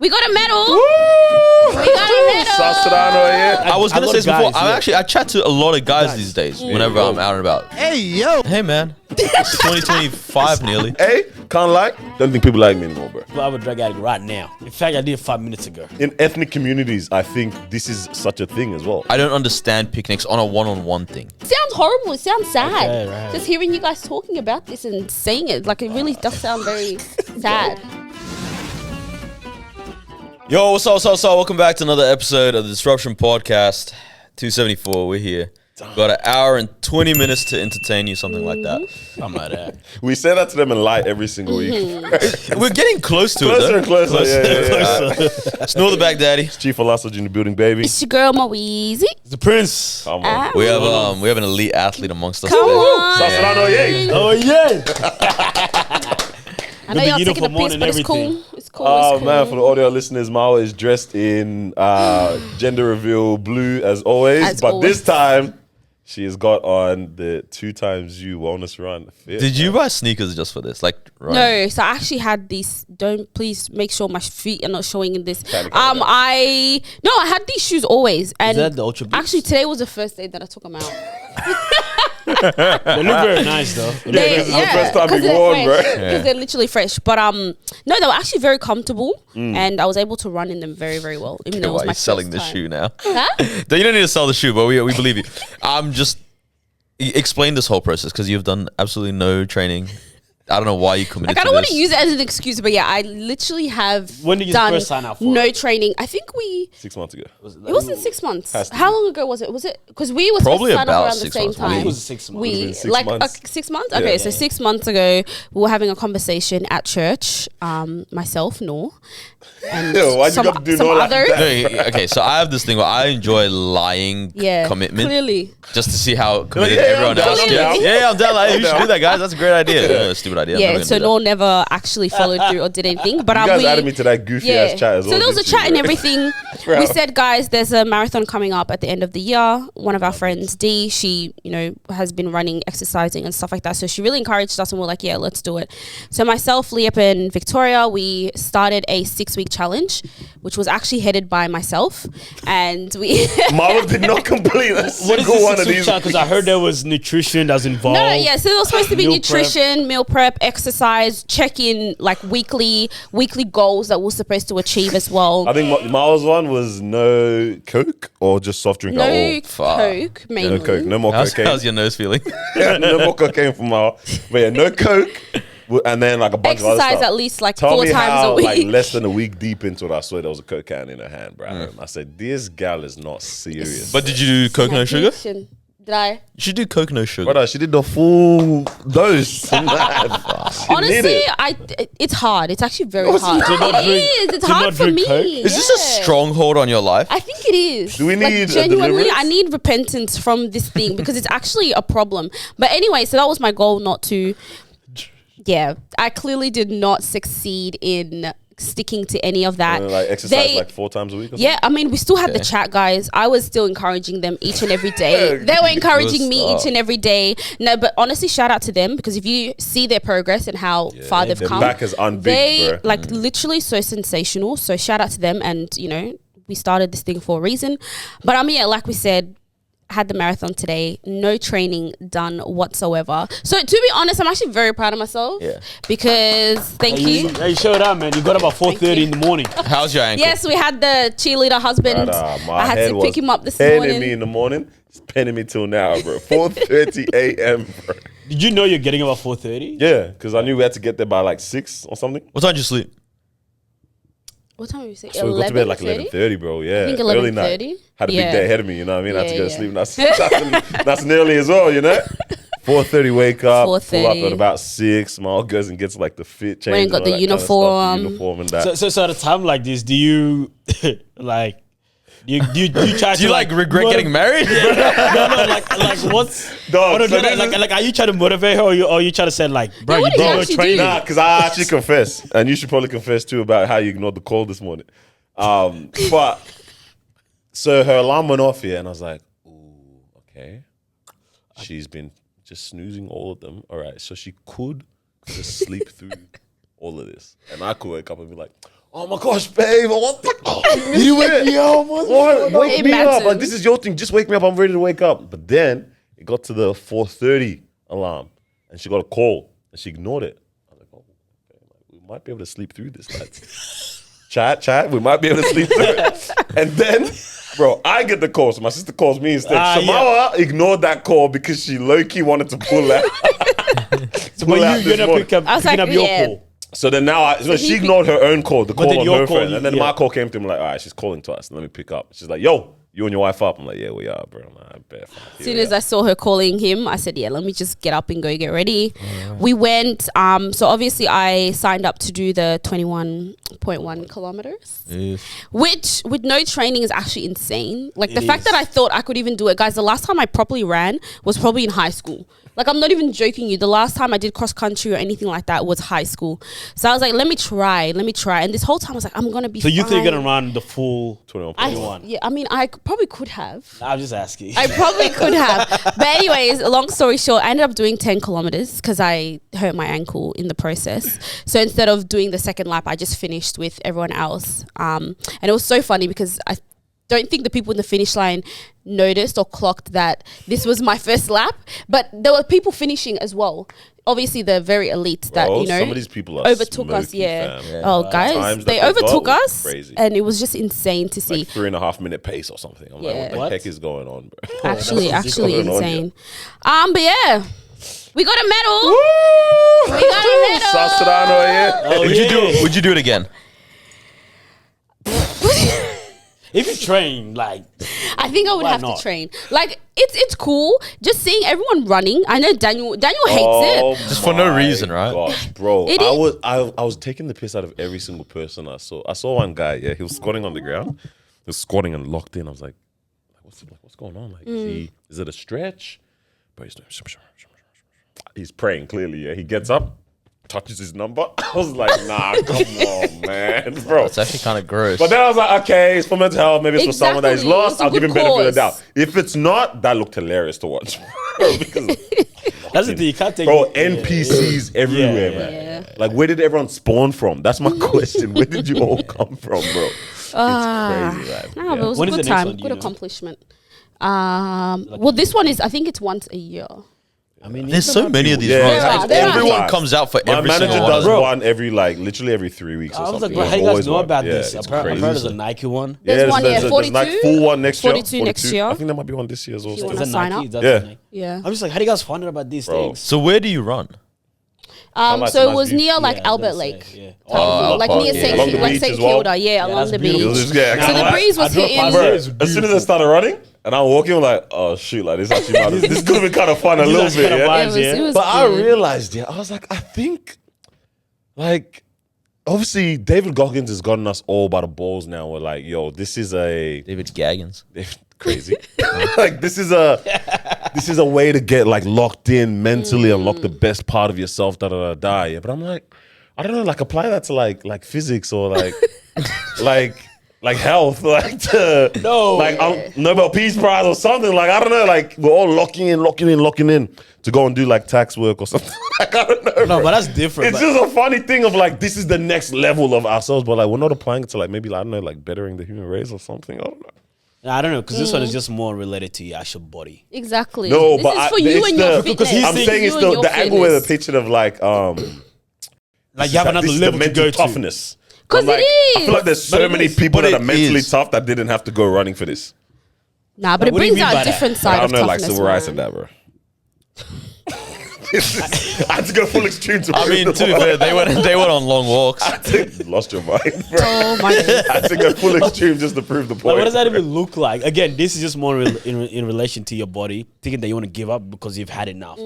We got a medal. We got a medal. I was gonna say this before. I chat to a lot of guys these days whenever I'm out and about. Hey, yo. Hey, man. It's 2025 nearly. Hey, can't lie. Don't think people like me anymore, bro. I'm a drug addict right now. In fact, I did 5 minutes ago. In ethnic communities, I think this is such a thing as well. I don't understand picnics on a one-on-one thing. It sounds horrible. It sounds sad. Okay, right. Just hearing you guys talking about this and saying it, like it really does sound very sad. Yo, what's up? Welcome back to another episode of the Disruption Podcast. 274, we're here. Got an hour and 20 minutes to entertain you, something like that. I'm like that. We say that to them and lie every single week. We're getting close to Closer it, and closer. Yeah. Snore the back, daddy. Chief Alassad in the building, baby. It's your girl, Moeezy. The Prince. Come on. We have an elite athlete amongst us Come today. on. Sasserano, yeah. Oh, yeah. I know the y'all taking uniform a piss, on but and it's cool. everything. It's cool. Oh, it's cool. man, for the audio listeners, Marwa is dressed in gender reveal blue as always. As but always. this time, she has got on the 2XU wellness run. Fit, Did you buy sneakers just for this? Like, right? No, so I actually had these. Don't please make sure my feet are not showing in this. Kinda. I had these shoes always, and that the Ultra Boosts? actually today was the first day that I took them out. They look very nice, though. this is the first time you've worn, bro. Because they're literally fresh. But no, they were actually very comfortable, and I was able to run in them very, very well. Even though it Why was are my you selling first this time. shoe now? Huh? You don't need to sell the shoe, but we believe you. Explain this whole process because you've done absolutely no training. I don't know why you committed Like, I to don't want this. to use it as an excuse, but yeah, I literally have When did you done first sign up for no it? training. I think 6 months ago. it wasn't 6 months. Has to How be. long ago was it? Was it because we were Probably supposed to sign about up around the 6 same months. I think time? it was 6 months. We 6 like months. 6 months. Okay, so 6 months ago we were having a conversation at church. Myself, Noor, and Yo, why'd you some, got to do some Noor like others. that? No, okay, so I have this thing where I enjoy lying Yeah, commitment clearly. just to see how committed yeah, everyone I'm else down, gets. I'm down. Yeah, I'm down. Like, you should down. do that, guys. That's a great idea. No, stupid idea. I'm never Yeah, gonna so do that. Noor never actually followed through or did anything. But You guys we added me to that goofy ass chat as well. So there was a didn't you, chat and bro? everything. We said, guys, there's a marathon coming up at the end of the year. One of our friends, Dee, she, has been running, exercising and stuff like that. So she really encouraged us and we're like, yeah, let's do it. So myself, Leop and Victoria, we started a 6-week challenge, which was actually headed by myself. And we... Marwa did not complete a What is single one of these. Because I heard there was nutrition that's involved. No, yeah. So there was supposed to be Meal nutrition, meal prep, exercise, check-in, like weekly goals that we're supposed to achieve as well. I think Marwa's one was no Coke or just soft drink at No all. fuck. Coke, mainly. No Coke, no more How's cocaine. your nose feeling? No more cocaine from Marwa. But yeah, no Coke. And then like a bunch of other Exercise stuff. at least like Tell 4 me times how, a week. like less than a week deep into it, I saw there was a Coke can in her hand, bro. I said, this gal is not serious. But did you do Coke no sugar? Addiction. Did I? You should do Coke no sugar. Brother, she did the full dose. Honestly, it's hard. It's actually very hard. not drink- It's to hard not for drink me. Coke? Is this a stronghold on your life? I think it is. Do we need a genuinely? deliverance? I need repentance from this thing because it's actually a problem. But anyway, so that was my goal, not to. Yeah, I clearly did not succeed in sticking to any of that. Like exercise like 4 times a week or something? Yeah, I mean, we still had the chat, guys. I was still encouraging them each and every day. They were encouraging me each and every day. No, but honestly, shout out to them because if you see their progress and how far they've their come, back is unbig, they bro. like literally so sensational. So shout out to them, and we started this thing for a reason. But I mean, yeah, like we said, had the marathon today, no training done whatsoever. So to be honest, I'm actually very proud of myself. Yeah. Because thank you. Hey, showed up, man. You got about 4:30 in the morning. How's your ankle? Yes, we had the cheerleader husband. My I had head to was pick him up this penning morning. me in the morning. It's penning me till now, bro. 4:30 a.m., bro. Did you know you're getting about 4:30? Yeah, because I knew we had to get there by like 6 or something. What time did you sleep? What time did we say? So we got to bed like 11:30, bro. Yeah, I think early night. 11:30. Had a big day ahead of me, you know what I mean? I had to go to Yeah, sleep. That's nearly as well, you know? 4:30 wake up, pull up 4:30. at about 6. My old goes and gets like the fit change. Went and got all the that kind of stuff, uniform. the uniform and that. So at a time like this, do you like you try Do you to like regret getting married? No, like what's Dog, so this is- like are you trying to motivate her or you trying to say like, bro, Yeah, what you did you don't know actually training? do? Nah, because I actually confess, and you should probably confess too about how you ignored the call this morning. But so her alarm went off here, and I was like, "Ooh, okay." She's been just snoozing all of them. All right, so she could just sleep through all of this, and I could wake up and be like, oh my gosh, babe, what the? Oh, You wake me up. what? Wake me up. Imagine. Like, this is your thing. Just wake me up. I'm ready to wake up. But then it got to the 4:30 alarm and she got a call and she ignored it. I was like, oh, okay. Like, we might be able to sleep through this, lads. Chat, we might be able to sleep through it. And then, bro, I get the call. So my sister calls me instead. So Marwa ignored that call because she low-key wanted to pull out. So but you're gonna pick up, I was picking like, up your yeah. call. So then now, she ignored her own call, the call then on your her call, phone. And then yeah. my call came to me like, all right, she's calling to us. Let me pick up. She's like, yo, you and your wife up? I'm like, yeah, we are, bro. I'm like, I bet. As soon as I saw her calling him, I said, yeah, let me just get up and go get ready. We went, so obviously I signed up to do the 21.1 kilometers, which with no training is actually insane. Like the fact that I thought I could even do it. Guys, the last time I properly ran was probably in high school. Like, I'm not even joking you. The last time I did cross country or anything like that was high school. So I was like, let me try. And this whole time I was like, I'm going to be So you fine. think you're gonna run the full 21.1? Yeah, I mean, I probably could have. I'm just asking. I probably could have. But anyways, long story short, I ended up doing 10 kilometers because I hurt my ankle in the process. So instead of doing the second lap, I just finished with everyone else. And it was so funny because I don't think the people in the finish line noticed or clocked that this was my first lap, but there were people finishing as well. Obviously, the very elite that, Bro, you know, some of these people are overtook us. smoky, Yeah. fam. Oh, Times guys, that they they got overtook was us, crazy. and it was just insane to see. Like 3.5 minute pace or something. I'm like, what the What? heck is going on, bro? Actually What's going on here? insane. But yeah, we got a medal. Woo! We got a medal. South Sudan over here. Oh, Would you do it again? If you train, like, I think I would Why have not? to train. Like it's cool just seeing everyone running. I know Daniel hates Oh, it. Just for no my reason, right? Gosh, bro. It I is- was taking the piss out of every single person I saw. I saw one guy, yeah, he was squatting on the ground. He was squatting and locked in. I was like, what's going on? Like, is it a stretch? But he's praying clearly, yeah. He gets up, touches his number. I was like, nah, come on, man, bro. It's actually kind of gross. But then I was like, okay, it's for mental health. Maybe it's for someone that is Exactly. lost. It's a I'll give good him benefit of the cause. doubt. If it's not, that looked hilarious to watch. Because, that's the thing. You can't take bro, NPCs everywhere, Yeah. man. Like, where did everyone spawn from? That's my question. Where did you all come from, bro? It's crazy, right? No, but it was When a is good the next time, one, do you good know? accomplishment. Well, this one is, I think it's once a year. I mean, There's so many of these Yeah, runs. there are, there are. Everyone Five. comes out for My every manager single does one. one every, literally every 3 weeks or I was something. like, bro, how you There's guys always know one. about Yeah, this? it's I've heard crazy. there's a Nike one. There's one, yeah, there's 42. like full one next year. 42 next year. I think there might be one this year as well. You Is wanna that sign Nike? up? That's Yeah. Nike. Yeah. I'm just like, how do you guys find out about these Bro. things? So where do you run? like So nice it was view. near like Yeah, I was Albert gonna Lake. say, yeah. type of Oh, thing. Like Park, near yeah. St. Along the like beach St. as well? Kilda, yeah, along that's the beautiful. beach. It was just- yeah, So the I- breeze was I drove hitting. past Bro, there. as soon as I started running and I'm walking, I'm like, oh shoot, like this actually matters. This could have been kind of fun a These little are bit, kind of yeah. vibes. It was But I good. realized, yeah, I was like, I think, like, obviously David Goggins has gotten us all by the balls now. We're like, yo, this is a David Gaggins. crazy. Like this is a way to get like locked in mentally, unlock the best part of yourself. Yeah. But I'm like, I don't know, like apply that to like physics or like health, like to Nobel Peace Prize or something. Like I don't know, like we're all locking in to go and do like tax work or something. Like I don't know. No, bro. but that's different. It's just a funny thing of like this is the next level of ourselves, but like we're not applying it to like maybe like, I don't know, like bettering the human race or something. I don't know. I don't know, because this one is just more related to your actual body. Exactly. No, this but is for you it's and your the- fitness. because he's I'm saying it's You and your the angle where the fitness. picture of like Like, you have another this is the level to mental go to. toughness. 'Cause I'm like, it I feel like there's so But it many is. people But that are it mentally is. tough that didn't have to go running for this. Nah, but it what do you brings mean out by a that? different I side don't of know, like toughness. civil rights man. and that, bro. I had to go full extreme to I prove mean, the to be point. fair, they went on long walks. You lost your mind, bro. Oh my god. I had to go full extreme just to prove the point. Like, what does that even look like? Again, this is just more in relation to your body, thinking that you want to give up because you've had enough.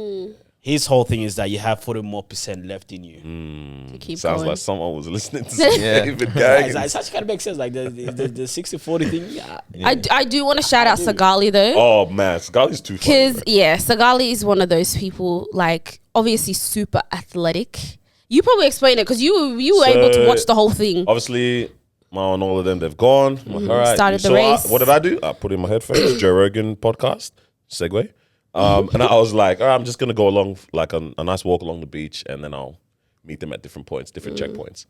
His whole thing is that you have 40% more left in you. To keep Sounds going. like someone was listening to Yeah. David It's Gaggins. actually kind of makes sense. Like the 60-40 thing. Yeah. I do want to shout out Sagali though. Oh man, Scotty's too funny. Because, bro. yeah, Sagali is one of those people, like, obviously super athletic. You probably explain it because you were able to So, watch the whole thing. Obviously, Mao and all of them, they've gone. I'm like, all right. Started the So race. what did I do? I put in my headphones, Joe Rogan podcast, segue. And I was like, all right, I'm just going to go along like a nice walk along the beach and then I'll meet them at different points, different checkpoints.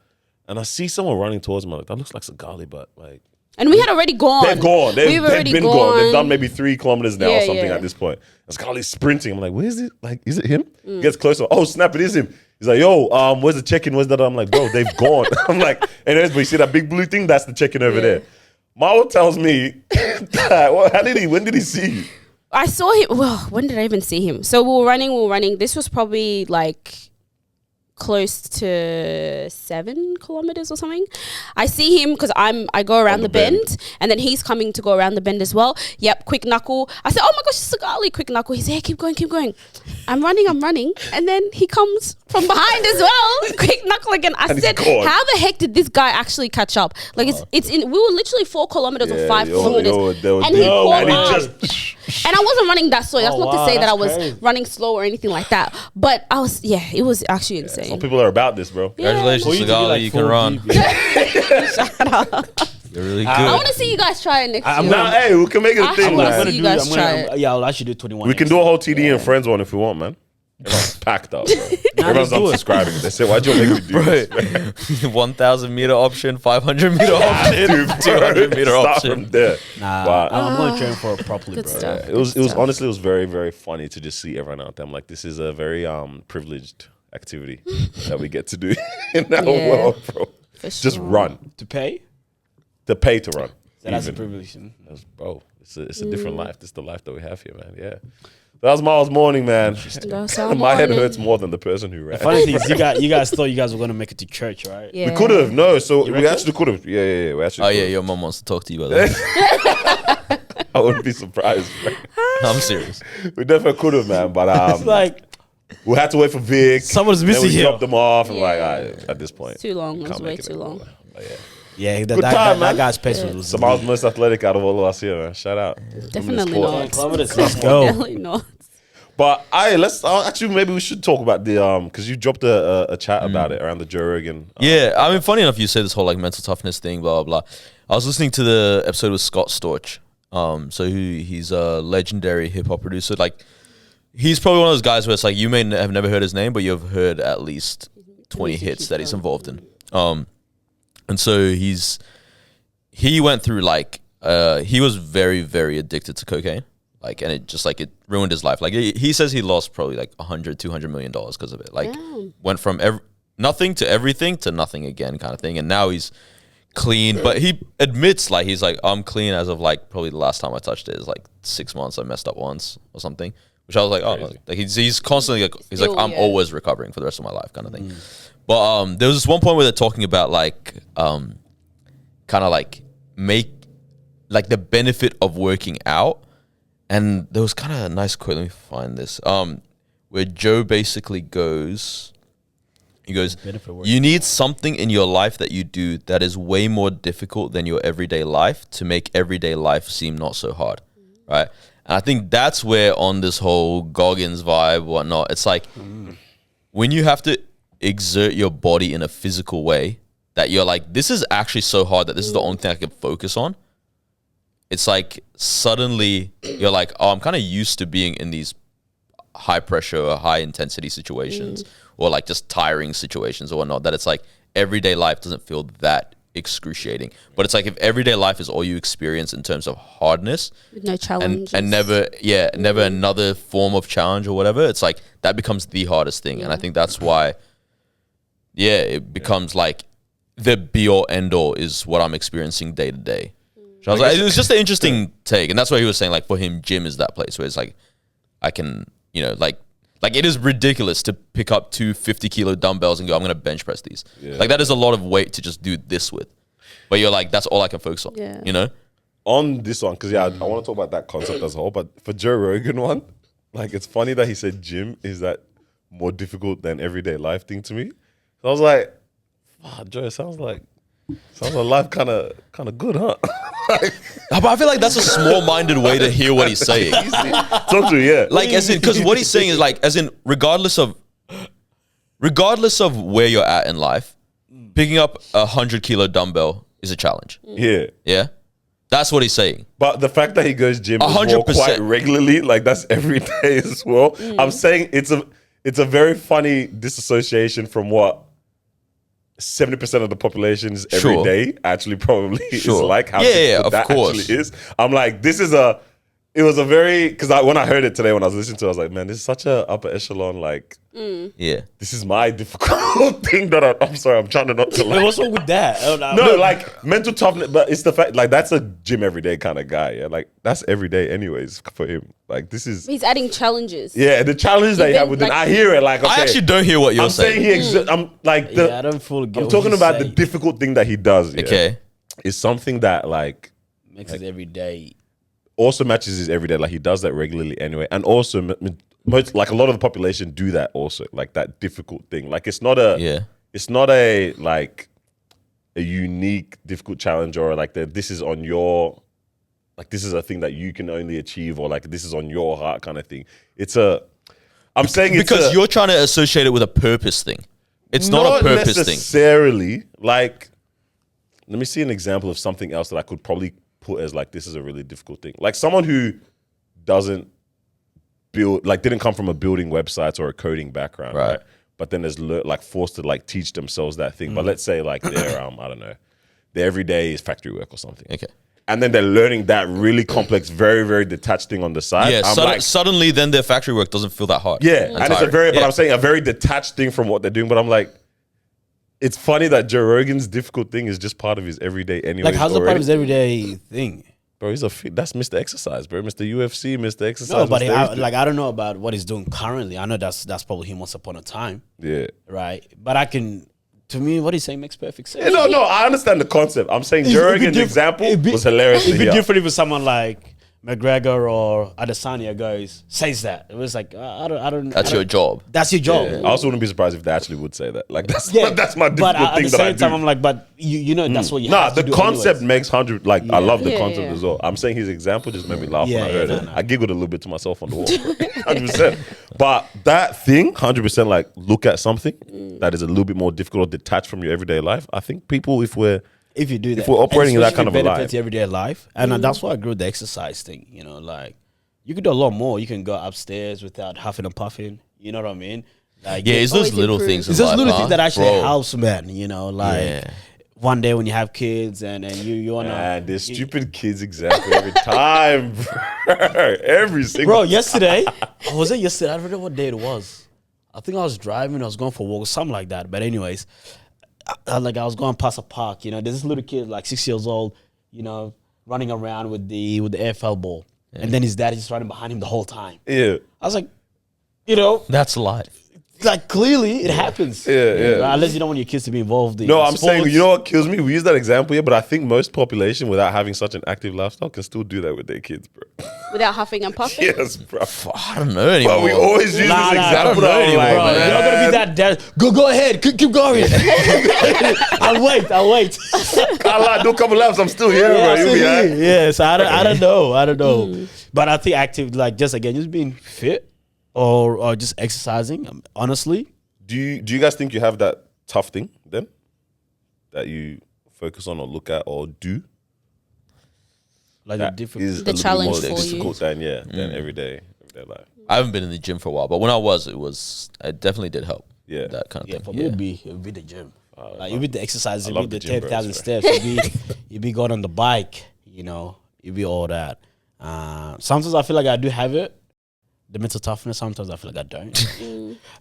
and I see someone running towards me. Like, that looks like Sagali, but like. And we had already gone. They've gone. They've already been gone. They've done maybe 3 kilometers now or something at this point. And Scali's sprinting. I'm like, where is it? Like, is it him? Gets closer. Oh, snap, it is him. He's like, yo, where's the check-in? Where's that? I'm like, bro, they've gone. I'm like, anyways, but you see that big blue thing? That's the check-in over there. Marwa tells me, when did he see you? I saw him. Well, when did I even see him? So we were running. This was probably like close to 7 kilometers or something. I see him because I go around the bend, and then he's coming to go around the bend as well. Yep, quick knuckle. I said, oh my gosh, it's Sagali, quick knuckle. He said, hey, keep going. I'm running. And then he comes from behind as well. Quick knuckle again. I said, how the heck did this guy actually catch up? Like it's in, we were literally 4 kilometers or 5 kilometers. And he caught up. And I wasn't running that slow. That's not to say that I was running slow or anything like that. But I was, it was actually insane. Some people are about this, bro. Congratulations, Sagali. You can run. Shut up. You're really good. I want to see you guys try it next year. Hey, we can make it a thing, man. I'll actually do 21. We can do a whole TD and Friends one if we want, man. Everyone's packed up, bro. Everyone's unsubscribing. They say, why'd you make me do this? 1,000 meter option, 500 meter option, 200 meter Start option. from there. Nah, I'm going to train for it properly, Good bro. stuff. It was honestly, it was very, very funny to just see everyone out there. I'm like, this is a very privileged activity that we get to do in our world, bro. Just run. To pay? To pay to run. That's a privilege. Bro, it's a different life. This is the life that we have here, man. Yeah. That was Miles' morning, man. My head hurts more than the person who ran. The funny thing is, you guys thought you guys were going to make it to church, right? Yeah. We could have. No, so we actually could have. Yeah. We actually could've. Your mom wants to talk to you about that. I wouldn't be surprised, man. I'm serious. We definitely could have, man. But It's like, we had to wait for Vic. someone's Then missing we here. dropped them off. And like, all right, at this point. Too long. It was can't way make it too long. anymore. But yeah. Yeah, Good time, man. that guy's pace was So Miles most athletic out of all of us here, man. Shout out. Definitely not. Let's go. Definitely not. But actually maybe we should talk about the because you dropped a chat about it around the Joe Rogan. Yeah, I mean, funny enough, you say this whole like mental toughness thing, blah blah blah. I was listening to the episode with Scott Storch. So he's a legendary hip hop producer. Like, he's probably one of those guys where it's like you may have never heard his name, but you've heard at least 20 hits that he's involved in. And so he went through like he was very, very addicted to cocaine. Like, and it just like it ruined his life. Like he says he lost probably like $100-200 million because of it. Like went from nothing to everything to nothing again kind of thing. And now he's clean, but he admits like he's like, I'm clean as of like probably the last time I touched it is like 6 months. I messed up once or something, which I was like, oh, like he's constantly like, he's like, I'm always recovering for the rest of my life kind of thing. But there was this one point where they're talking about like kind of like make like the benefit of working out. And there was kind of a nice quote. Let me find this. Where Joe basically goes, he goes, you need something in your life that you do that is way more difficult than your everyday life to make everyday life seem not so hard, right? And I think that's where on this whole Goggins vibe, whatnot, it's like when you have to exert your body in a physical way that you're like, this is actually so hard that this is the only thing I can focus on. It's like suddenly you're like, oh, I'm kind of used to being in these high pressure or high intensity situations or like just tiring situations or whatnot, that it's like everyday life doesn't feel that excruciating. But it's like if everyday life is all you experience in terms of hardness with no challenges and never another form of challenge or whatever, it's like that becomes the hardest thing. And I think that's why, it becomes like the be all end all is what I'm experiencing day to day. So I was like, it was just an interesting take. And that's why he was saying, like, for him, gym is that place where it's like, I can, like it is ridiculous to pick up 2 50-kilo dumbbells and go, I'm going to bench press these. Yeah. Like, that is a lot of weight to just do this with. But you're like, that's all I can focus on, you know? On this one, because, I want to talk about that concept as a whole. But for Joe Rogan one, like, it's funny that he said gym is that more difficult than everyday life thing to me. So I was like, Joe, sounds like life kind of good, huh? But I feel like that's a small-minded way to hear what he's saying. Talk to you, Like, as in, because what he's saying is like, as in, regardless of where you're at in life, picking up a 100-kilo dumbbell is a challenge. Yeah. That's what he's saying. But the fact that he goes gym as well quite regularly, like that's every day as well. I'm saying it's a very funny disassociation from what 70% of the population's Sure. every day actually probably is Sure. like how Yeah, difficult of that course. actually is. I'm like, it was a very, because when I heard it today when I was listening to it, I was like, man, this is such a upper echelon, like, Yeah. this is my difficult thing that I'm sorry, I'm trying to not to Wait, what's wrong with that? no, like mental toughness, but it's the fact, like that's a gym everyday kind of guy. Yeah, like that's every day, anyways, for him. Like this is, He's adding challenges. yeah, the challenge that you Even, have within. like- I hear it. Like, okay, I actually don't hear what you're I'm saying saying. I'm like I don't fully get I'm what talking you're about the saying. difficult thing that he does. Yeah, Okay. is something that like Makes it every day. also matches his everyday. Like he does that regularly anyway, and also most like a lot of the population do that also. Like that difficult thing. Like it's not a like a unique difficult challenge or like this is on your like this is a thing that you can only achieve or like this is on your heart kind of thing. I'm saying it's Because you're trying to associate it with a purpose thing. It's not a purpose thing. necessarily. Like, let me see an example of something else that I could probably put as like this is a really difficult thing. Like someone who doesn't build, like didn't come from a building websites or a coding background, right? But then is like forced to like teach themselves that thing. But let's say like they're I don't know, their everyday is factory work or something. Okay. And then they're learning that really complex, very, very detached thing on the side. Yeah, I'm like, suddenly then their factory work doesn't feel that hard. yeah, and it's a very, but Yeah. I'm saying a very detached thing from what they're doing. But I'm like, it's funny that Joe Rogan's difficult thing is just part of his everyday anyway. Like, how's it part of his everyday thing? Bro, that's Mr. Exercise, bro. Mr. UFC, Mr. Exercise. No, but Mr. everything. I don't know about what he's doing currently. I know that's probably him once upon a time, Yeah. right? But to me, what he's saying makes perfect sense. Yeah, no, I understand the concept. I'm saying Joe Rogan's example was hilarious. It'd to be hear. different if someone like McGregor or Adesanya says that. It was like, I don't. That's your job. That's your job. I also wouldn't be surprised if they actually would say that. Like that's Yeah, that's my but difficult at thing the that I same time, do. I'm like, but you know, that's what you Nah, have to the do concept anyways. makes 100. Like I love the Yeah, concept yeah. as well. I'm saying his example just made me laugh when Yeah, I heard yeah, it. no. I giggled a little bit to myself on the wall. 100%. But that thing, 100%. Like look at something that is a little bit more difficult or detached from your everyday life. I think people, if you do that, If we're operating in that kind of a benefits life. your everyday life, and that's why I grew the exercise thing. You know, like you could do a lot more. You can go upstairs without huffing and puffing. You know what I mean? Like Yeah, it's those Always little improve. things. it's in those life, little huh? things that actually Bro. helps, man. You know, like Yeah. one day when you have kids and you wanna. Man, this stupid kids example every time, bro. Every single. Bro, yesterday, was it yesterday? I don't know what day it was. I think I was driving. I was going for a walk or something like that. But anyways, I was going past a park. You know, there's this little kid like 6 years old. You know, running around with the AFL ball, and then his dad is just running behind him the whole time. Yeah. I was like, you know, That's life. like clearly it happens. Yeah, yeah. Right? Unless you don't want your kids to be involved in No, I'm saying, sports. you know what kills me? We use that example here, but I think most population without having such an active lifestyle can still do that with their kids, bro. Without huffing and puffing. Yes, bro. I don't know anymore. But we always use Nah, this nah, example. I don't know that I'm anymore, like, Bro, you're not gonna be that dad. Go ahead. Keep going. I'll wait. I do a couple laps. I'm still here, bro. You'll be alright. Yes, I don't know. But I think active, like just being fit or just exercising. Honestly, Do you guys think you have that tough thing then that you focus on or look at or do? like the That different. is The a little challenge more for you. difficult than everyday life. I haven't been in the gym for a while, but when I was, it definitely did help. Yeah. That kind of Yeah, thing. for me it'd be the gym. Like you be the exercise, you love be the the gym 10,000 bros, steps, you be going on the bike, you know, you be all that. Sometimes I feel like I do have it, the mental toughness. Sometimes I feel like I don't.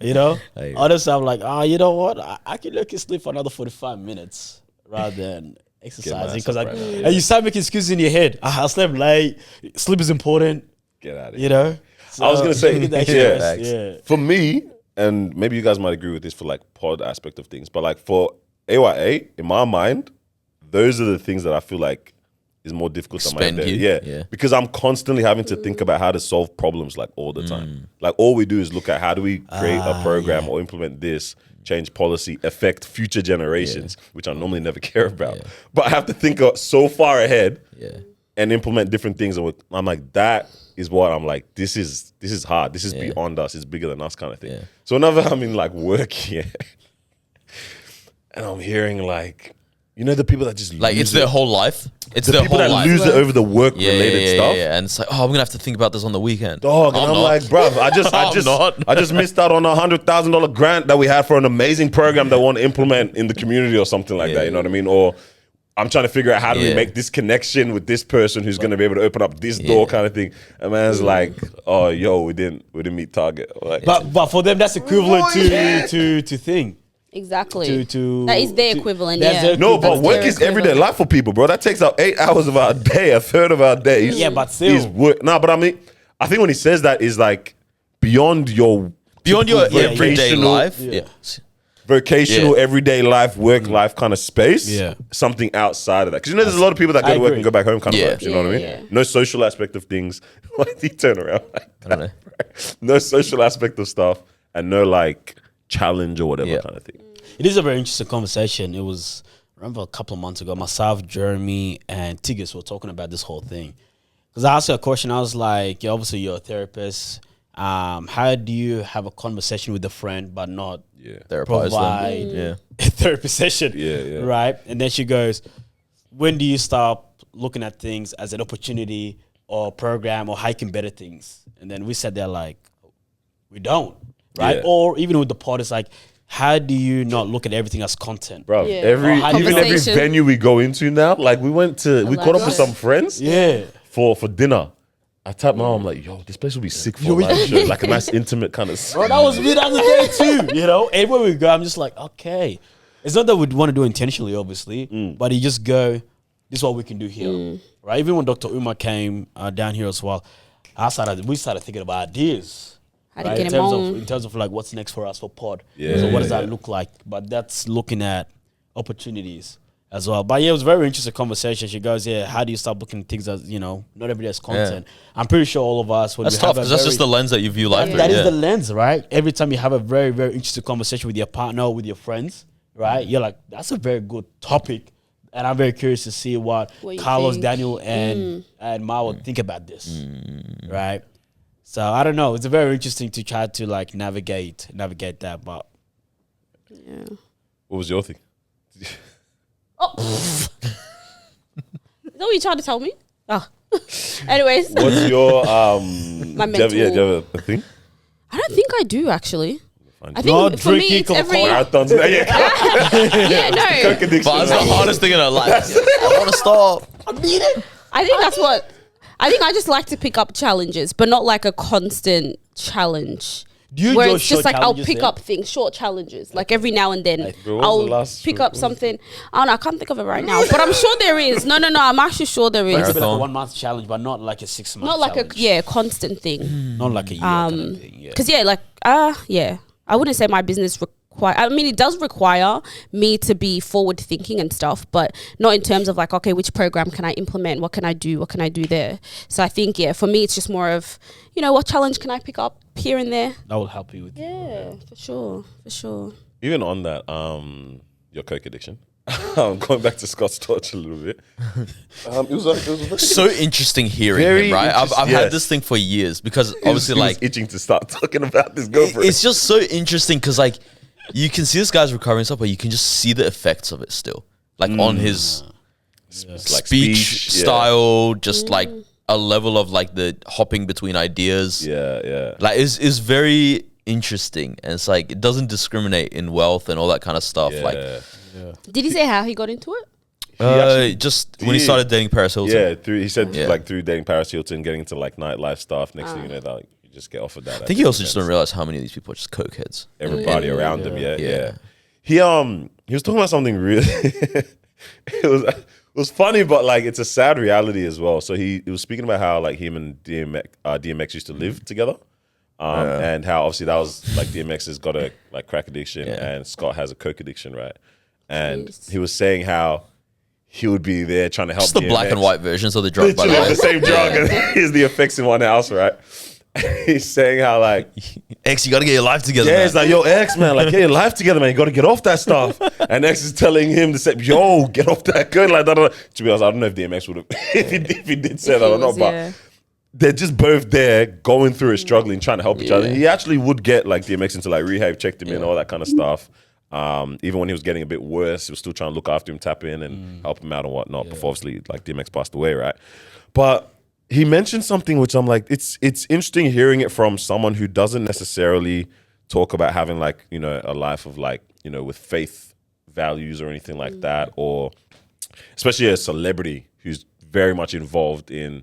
You know, Hey. honestly, I'm like, you know what? I can sleep for another 45 minutes rather than exercising because ass up right now, yeah. and you start making excuses in your head. I slept late. Sleep is important. Get out of You here. know. I was gonna say, So, the yeah. exercise, yeah. For me, and maybe you guys might agree with this for like pod aspect of things, but like for AYA, in my mind, those are the things that I feel like is more difficult than my Spend day. you? Yeah. Yeah. Because I'm constantly having to think about how to solve problems like all the time. Like all we do is look at how do we create a program or implement this, change policy, affect future generations, which I normally never care about. But I have to think so far ahead Yeah. and implement different things. And I'm like, that is what I'm like, this is hard. This is beyond us. It's bigger than us kind of thing. Yeah. So whenever I'm in like work here and I'm hearing like You know the people that just Like lose it's their whole life. It's the their people whole that life. lose it over the work yeah, related stuff. Yeah, and it's like, oh, I'm gonna have to think about this on the weekend. Dog, and I'm not. like, bruv, I just missed out on $100,000 grant that we had for an amazing program that I want to implement in the community or something like that. You know what I mean? Or I'm trying to figure out how do we make this connection with this person who's going to be able to open up this door, kind of thing. And man's like, oh, yo, we didn't meet target. Like, But for them, that's equivalent to thing. Exactly. To that is their equivalent. that's Yeah. their no, but equivalent. work is everyday life for people, bro. That takes up 8 hours of our day, a third of our day. Yeah, but still. is work. No, but I mean, I think when he says that is like beyond your everyday vocational- life. Yeah. vocational, everyday life, work life kind of space. Yeah. Something outside of that. Because you know, there's a lot of people that go I to work agree. and go back home kind of Yeah. vibes. You know what I mean? Yeah. No social aspect of things. Why did he turn around like I don't know. that? No social aspect of stuff and no like challenge or whatever Yeah. kind of thing. It is a very interesting conversation. It was, I remember a couple of months ago, myself, Jeremy, and Tigis were talking about this whole thing. Because I asked her a question. I was like, yeah, obviously you're a therapist. How do you have a conversation with a friend but not Therapize provide them. a therapy session? Yeah. Right? And then she goes, when do you stop looking at things as an opportunity or program or how you can better things? And then we said there like, we don't. Right? Yeah. Or even with the pod, it's like, how do you not look at everything as content? Bro, Yeah. every Or even every conversation. venue we go into now, like we caught up with some friends Yeah. for dinner. I tapped my mom, I'm like, yo, this place will be sick for a live show. Like a nice intimate kind of Bro, that was me the other day too. You know, everywhere we go, I'm just like, okay. It's not that we'd want to do intentionally, obviously, but you just go, this is what we can do here. Right? Even when Dr. Umar came down here as well, we started thinking about ideas. How to Right? get In him on. terms of like what's next for us for pod. Yeah, So what does yeah, that look like? But that's looking at opportunities as well. But yeah, it was a very interesting conversation. She goes, yeah, how do you start looking at things as, you know, not every day as content? I'm pretty sure all of us, when That's we tough have a because that's just the very- lens that you view life through. that is yeah. the lens, right? Every time you have a very, very interesting conversation with your partner, with your friends, right? You're like, that's a very good topic. And I'm very curious to see what What you Carlos, think. Daniel, and Marwa think about this, right? So I don't know. It's very interesting to try to like navigate that. But Yeah. What was your thing? Oh. Is that what you trying to tell me? Oh. Anyways, What's your My do you have mental- a thing? I don't think I do actually. I think Not for me drinking it's every Coca-Cola. Marathons. Yeah, yeah no. But it's the hardest thing in her life. I want to stop. I think that's what I think. I just like to pick up challenges, but not like a constant challenge. Do you Where enjoy it's just short like I'll challenges pick then? up things, short challenges, like every now and then. bro, what was the I'll last pick short- up something. I don't know. I can't think of it right now, but I'm sure there is. No. I'm actually sure there It's is. a bit like a Marathon. 1 month challenge, but not like a 6 month. Not like challenge. constant thing. Not like a year kind of thing. Yeah. Because I wouldn't say my business require. I mean, it does require me to be forward thinking and stuff, but not in terms of like, okay, which program can I implement? What can I do? What can I do there? So I think for me, it's just more of, what challenge can I pick up here and there? That will help you with Yeah, for sure. Even on that, your coke addiction. Going back to Scott's Storch a little bit. It was So interesting hearing Very him, right? I've interesting, had yes. this thing for years because he obviously, was like, itching to start talking about this. Go for it. it's just so interesting because, like, you can see this guy's recovering stuff, but you can just see the effects of it still, like on his It's like speech yeah. style, just like a level of like the hopping between ideas. Yeah. Like is very interesting, and it's like it doesn't discriminate in wealth and all that kind of stuff. Like, Did he say how he got into it? actually just when he started dating Paris Hilton. Yeah, he said Yeah. like through dating Paris Hilton, getting into like nightlife stuff. Next thing you know, that like, you just get offered that. I think he also just don't realize how many of these people are just cokeheads. everybody around him. Yeah. Yeah. He was talking about something really. it was funny, but like it's a sad reality as well. So he was speaking about how like him and DMX used to live together. And how obviously that was like DMX has got a like crack addiction and Scott has a coke addiction, right? And Jeez. he was saying how he would be there trying to help Just the black DMX. and white versions of the drug, by the Literally way. the same drug, and here's the effects in one house, right? He's saying how like X, you got to get your life together. yeah, man. it's like, yo, X, man, like, get your life together, man. You got to get off that stuff. And X is telling him to say, yo, get off that good. Like, da, da, da. To be honest, I don't know if DMX would have, if he did say that or not, but they're just both there going through it, struggling, trying to help each other. And he actually would get like DMX into like rehab, checked him in, all that kind of stuff. Even when he was getting a bit worse, he was still trying to look after him, tap in and help him out and whatnot. Before obviously like DMX passed away, right? But he mentioned something which I'm like, it's interesting hearing it from someone who doesn't necessarily talk about having like, you know, a life of like, you know, with faith values or anything like that, or especially a celebrity who's very much involved in,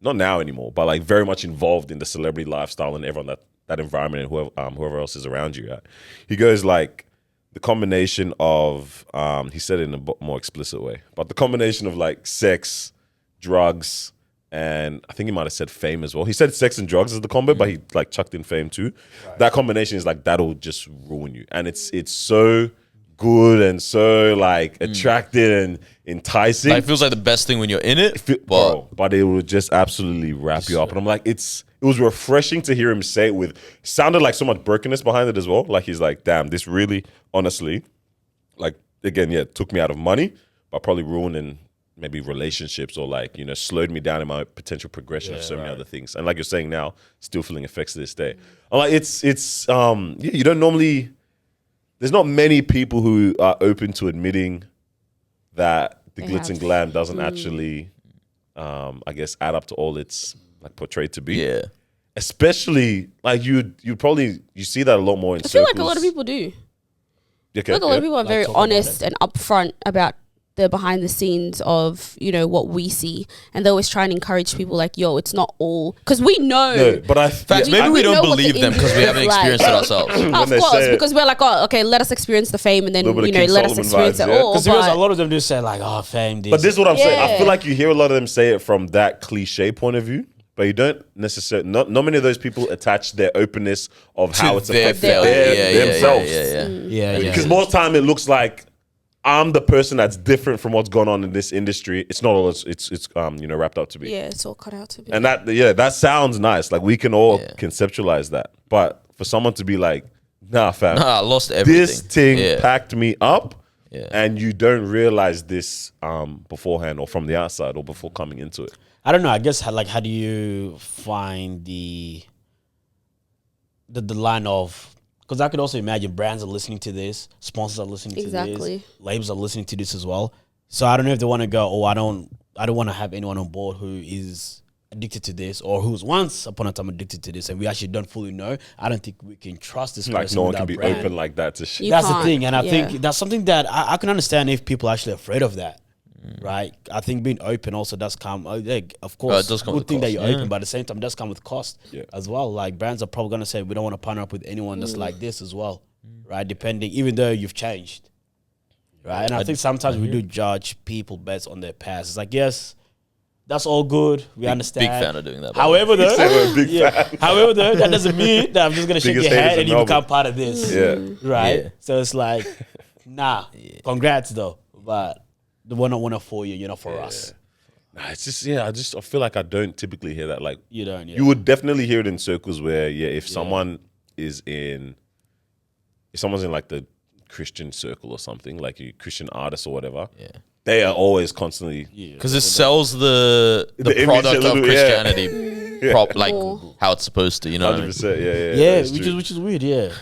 not now anymore, but like very much involved in the celebrity lifestyle and everyone that environment and whoever else is around you. Right? He goes like the combination of, he said it in a more explicit way, but the combination of like sex, drugs, and I think he might have said fame as well. He said sex and drugs as the combo, but he like chucked in fame too. Right. That combination is like, that'll just ruin you. And it's so good and so like attractive and enticing. Like, it feels like the best thing when you're in it, but it will just absolutely wrap you up. And I'm like, it was refreshing to hear him say it with, sounded like so much brokenness behind it as well. Like he's like, damn, this really, honestly, like again, yeah, took me out of money, but probably ruining maybe relationships or like, you know, slowed me down in my potential progression of so many other things. And like you're saying now, still feeling effects to this day. I'm like, you don't normally, there's not many people who are open to admitting that the glitz and glam doesn't actually, I guess, add up to all it's like portrayed to be. Yeah. Especially like you see that a lot more in circles. I feel like a lot of people do. Okay, I feel like a lot of people are very honest and upfront about the behind the scenes of, you know, what we see, and they always try and encourage people like, yo, it's not all, because we know. No, but maybe we don't believe them because we haven't experienced it ourselves. Of course, because we're like, oh, okay, let us experience the fame, and then, you know, let us experience it all. Because a lot of them do say like, oh, fame. But this is what I'm saying. I feel like you hear a lot of them say it from that cliche point of view, but you don't necessarily. Not many of those people attach their openness of how it's affected themselves. Yeah. Because most time it looks like, I'm the person that's different from what's going on in this industry. It's not all it's you know, wrapped up to be. Yeah, it's all cut out to be. And that sounds nice. Like we can all conceptualize that. But for someone to be like, nah, fam, I lost everything. This thing packed me up, and you don't realize this beforehand or from the outside or before coming into it. I don't know. I guess how do you find the line of? Because I could also imagine brands are listening to this, sponsors are listening to this, labels are listening to this as well. So I don't know if they want to go, oh, I don't want to have anyone on board who is addicted to this or who's once upon a time addicted to this, and we actually don't fully know. I don't think we can trust this person. Like no one can be open like that to shit. That's the thing, and I think that's something that I can understand if people are actually afraid of that. Right, I think being open also does come. Of course, it does come good with thing cost. that you're open, but at the same time, it does come with cost as well. Like brands are probably gonna say we don't want to partner up with anyone that's like this as well, right? Depending, even though you've changed, right? And I think sometimes we do judge people based on their past. It's like, yes, that's all good. We understand. Big fan of doing that. However, though, fan. however, though, that doesn't mean that I'm just gonna shake your hand and you become part of this. Right. Yeah. So it's like, nah. Congrats though, but. We're not for you, you're not for us. Nah, it's just, I feel like I don't typically hear that. Like, you don't, You would definitely hear it in circles where, if someone's in like the Christian circle or something, like a Christian artist or whatever, they are always constantly. Because it sells the product of Christianity, like how it's supposed to, you know 100%, which is weird,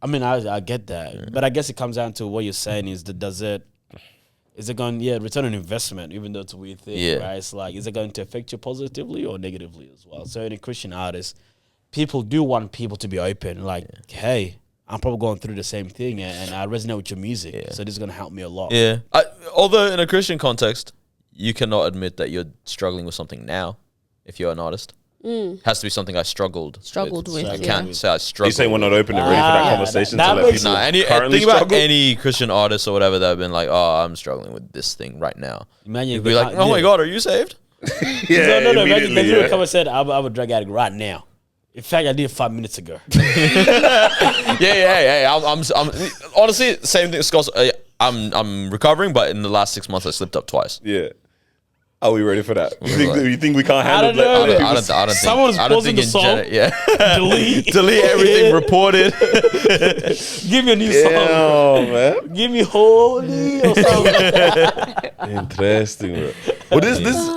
I mean, I get that. But I guess it comes down to what you're saying is is it going, return on investment, even though it's a weird thing, right? It's like, is it going to affect you positively or negatively as well? So in a Christian artist, people do want people to be open. Like, hey, I'm probably going through the same thing and I resonate with your music. So this is going to help me a lot. Yeah. Although in a Christian context, you cannot admit that you're struggling with something now if you're an artist. Has to be something I struggled with. I can't say I struggled. You're saying we're not open and ready for that conversation to let people think about any Christian artist or whatever that have been like, oh, I'm struggling with this thing right now. Imagine you'd be like, oh my God, are you saved? No. Imagine they would come and said, I'm a drug addict right now. In fact, I did 5 minutes ago. I'm honestly, same thing. Scott, I'm recovering, but in the last 6 months, I slipped up twice. Yeah. Are we ready for that? You think we can't handle it? I don't think. Someone's pausing the song. Delete everything. Reported. Give me a new song. Man. Give me Holy or something. Interesting, bro. Well,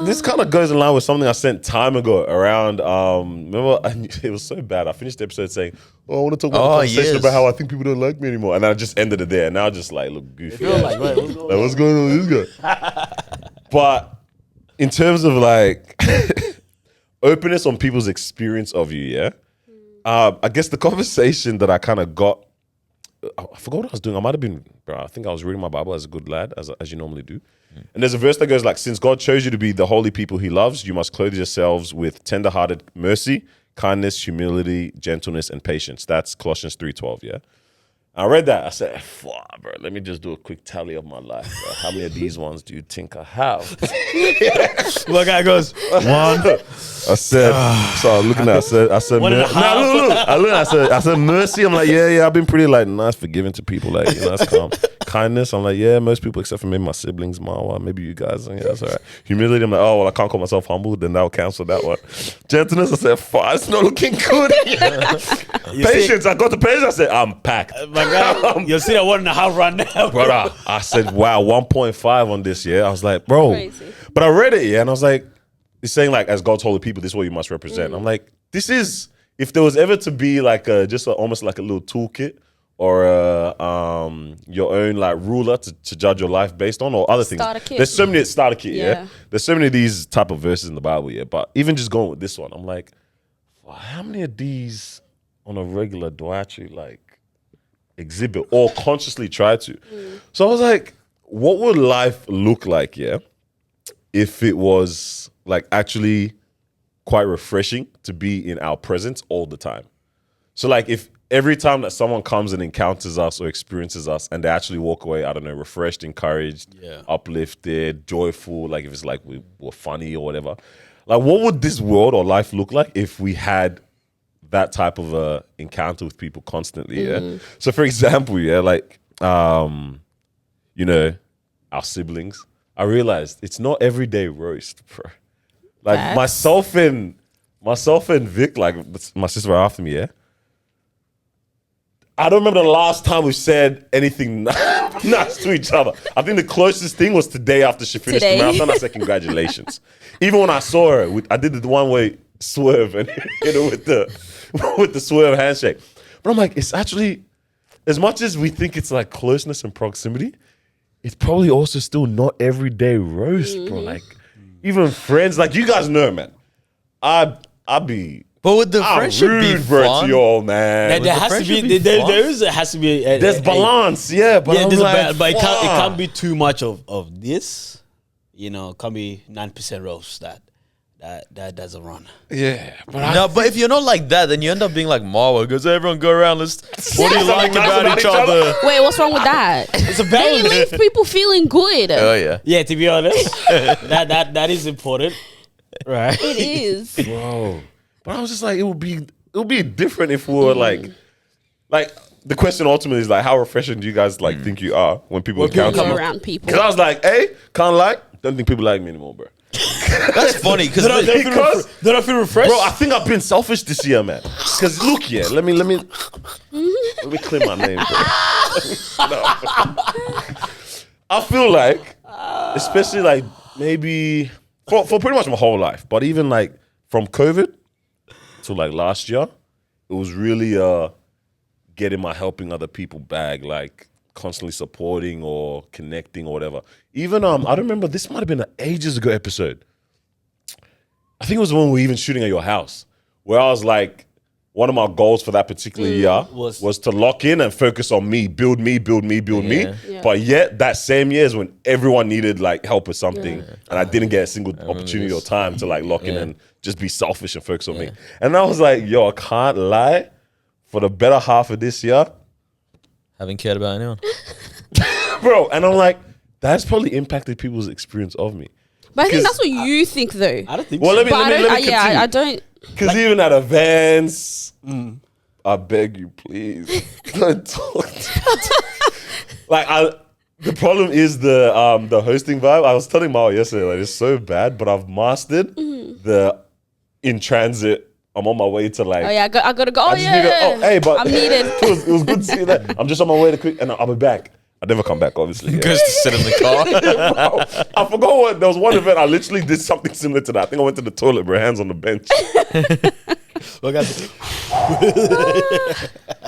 this kind of goes in line with something I sent time ago around. Remember, it was so bad. I finished the episode saying, "Oh, I want to talk about the conversation about how I think people don't like me anymore," and I just ended it there. And now I just like look goofy. Like, What's going on with this guy? But in terms of like openness on people's experience of you, yeah. I guess the conversation that I kind of got, I forgot what I was doing. I might have been, bro, I think I was reading my Bible as a good lad, as you normally do. And there's a verse that goes like, since God chose you to be the holy people he loves, you must clothe yourselves with tender-hearted mercy, kindness, humility, gentleness, and patience. That's Colossians 3:12, yeah? I read that. I said, fuck, bro, let me just do a quick tally of my life, bro. How many of these ones do you think I have? My guy goes, 1. I said, so I was looking at I said, One and a half. I said, mercy. I'm like, yeah, I've been pretty like nice, forgiving to people, like, you know, that's calm. Kindness, I'm like, yeah, most people except for maybe my siblings, Marwa, maybe you guys, yeah, that's all right. Humility, I'm like, oh, well, I can't call myself humble, then that'll cancel that one. Gentleness, I said, fuck, it's not looking good. Patience, I got the patience, I said, I'm packed. My guy, you'll see that 1.5 right now. Brother, I said, wow, 1.5 on this, yeah. I was like, bro. Crazy. But I read it, yeah, and I was like, it's saying like, as God's holy people, this is what you must represent. I'm like, this is, if there was ever to be like almost like a little toolkit or your own like ruler to judge your life based on, or other things. Starter kit. There's so many starter kit, yeah. Yeah. There's so many of these type of verses in the Bible, yeah. But even just going with this one, I'm like, well, how many of these on a regular do I actually like exhibit or consciously try to? So I was like, what would life look like, yeah, if it was like actually quite refreshing to be in our presence all the time? So like if every time that someone comes and encounters us or experiences us and they actually walk away, I don't know, refreshed, encouraged, uplifted, joyful, like if it's like we were funny or whatever, like what would this world or life look like if we had that type of a encounter with people constantly, yeah? So for example, yeah, like, you know, our siblings, I realized it's not everyday roast, bro. Like myself and Vic, like my sister right after me, yeah? I don't remember the last time we said anything nice to each other. I think the closest thing was today after she finished the marathon. I said, congratulations. Even when I saw her, I did the one-way swerve and you know with the swerve handshake. But I'm like, it's actually, as much as we think it's like closeness and proximity, it's probably also still not everyday roast, bro. Like even friends, like you guys know, man. I'd be. But would the friendship be bro, fun? to y'all, man. There has to be. There has to be. There's balance, yeah. But I'm like, but it can't be too much of this. You know, it can't be 9% roast that doesn't run. Yeah, But if you're not like that, then you end up being like Marwa, because everyone go around, what do you like about each other? Wait, what's wrong with that? It's a They balance. leave people feeling good. Oh yeah. Yeah, to be honest, that is important, right? It is. bro. But I was just like, it would be different if we were like the question ultimately is like, how refreshing do you guys like think you are when people encounter Go you? around people. Because I was like, hey, can't lie, don't think people like me anymore, bro. That's funny because Don't I feel refreshed? Bro, I think I've been selfish this year, man. Because look here, let me clear my name, bro. No. I feel like, especially like maybe for pretty much my whole life, but even like from COVID to like last year, it was really getting my helping other people bag, like constantly supporting or connecting or whatever. Even I don't remember, this might have been an ages ago episode. I think it was when we were even shooting at your house, where I was like, one of my goals for that particular year was to lock in and focus on me, build me. Yeah. But yet that same year is when everyone needed like help with something, and I didn't get a single opportunity or time to like lock in and just be selfish and focus on me. And I was like, yo, I can't lie, for the better half of this year, haven't cared about anyone. bro. And I'm like, that's probably impacted people's experience of me. But I think that's what you think, though. I don't think Well, so. let me continue. I don't. Because even at events, I beg you, please, don't talk to like the problem is the hosting vibe. I was telling Mao yesterday, like it's so bad, but I've mastered the in transit. I'm on my way to like. Oh yeah, I gotta go. Oh I just need yeah. hey, but I'm needed. it was good to see that. I'm just on my way to quick, and I'll be back. I never come back, obviously. Yeah. Goes to sit in the car. Bro, I forgot what. There was one event I literally did something similar to that. I think I went to the toilet, bro, hands on the bench. Look at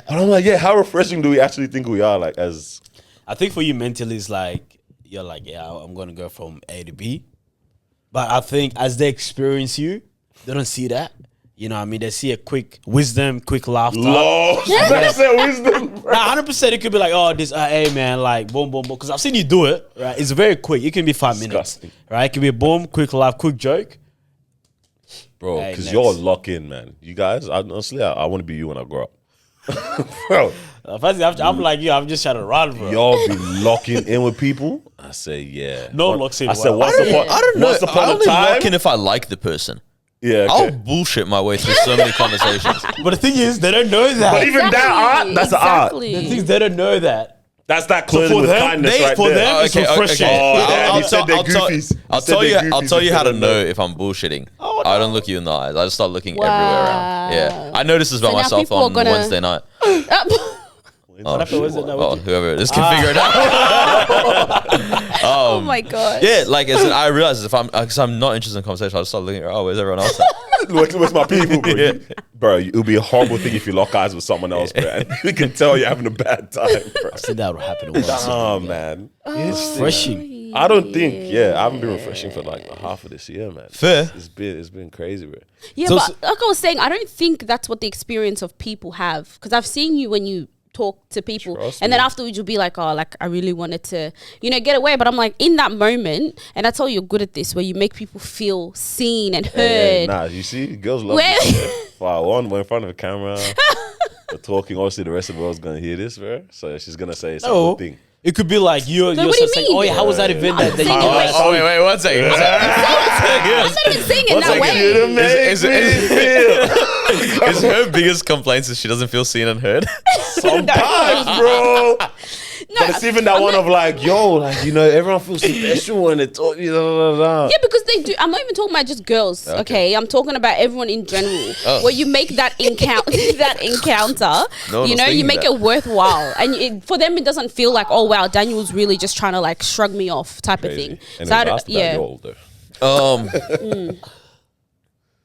And I'm like, yeah, how refreshing do we actually think we are? Like, as I think for you mentally, it's like you're like, yeah, I'm gonna go from A to B. But I think as they experience you, they don't see that. You know what I mean? They see a quick wisdom, quick laughter. Lord, that's their wisdom, bro. Now, 100% it could be like, oh, this, hey, man, like, boom, boom, boom. Because I've seen you do it, right? It's very quick. It can be 5 minutes, Disgusting. right? It can be a boom, quick laugh, quick joke. Bro, Hey, because next. you're lock in, man. You guys, honestly, I want to be you when I grow up. Bro, Firstly, I'm like you. I'm just trying to run, bro. y'all be locking in with people. I say, yeah. No locks in. I said, Wow. once upon, I don't know. Once I upon a only time. lock in if I like the person. Yeah, I'll okay. bullshit my way through so many conversations. But the thing is, they don't know that. But even that art, that's an art. Exactly. The thing is, they don't know that. That's that So closing for with them, kindness right for there. them, it's refreshing. Oh, yeah, I'll he said they're tell- goofies. He I'll said tell you. they're I'll goofies tell you how to instead of know if I'm bullshitting. Oh, I no. don't look you in the eyes. I just start looking Wow. everywhere around. Yeah, I noticed this about So now myself people are on gonna- Wednesday night. Oh, happened Wednesday night? Well, whoever it is can figure it out. Oh my god. Yeah, like I realize if because I'm not interested in conversation, I'll just start looking at where's everyone else at? Where's my people, bro? Bro, it would be a horrible thing if you lock eyes with someone else, bro. And we can tell you're having a bad time, bro. I said that would happen once. Oh, man. Refreshing. I don't think, I haven't been refreshing for like half of this year, man. Fair. It's been crazy, bro. Yeah, So- but like I was saying, I don't think that's what the experience of people have. Because I've seen you when you talk to people, Trust and then me. afterwards you'll be like, oh, like I really wanted to, get away. But I'm like, in that moment, and that's how you're good at this, where you make people feel seen and heard. Nah, you see, girls love Where- this, bro. One, we're in front of a camera, we're talking. Obviously, the rest of the world's gonna hear this, bro. So she's gonna say it's a No. good thing. It could be like you're what do you just saying, mean? oh yeah, how was that event that you saying went? it Oh wait, one second. One second. I'm not even saying it that way. Is her biggest complaints is she doesn't feel seen and heard? Sometimes, bro. No, But it's even that one of like, yo, like, everyone feels special when it's all, yeah, because they do. I'm not even talking about just girls. Okay, I'm talking about everyone in general. Where you make that encounter, No one was you thinking make that. it worthwhile, and for them, it doesn't feel like, oh wow, Daniel's really just trying to like shrug me off type of thing. And So it I don't, lasted that yeah, older.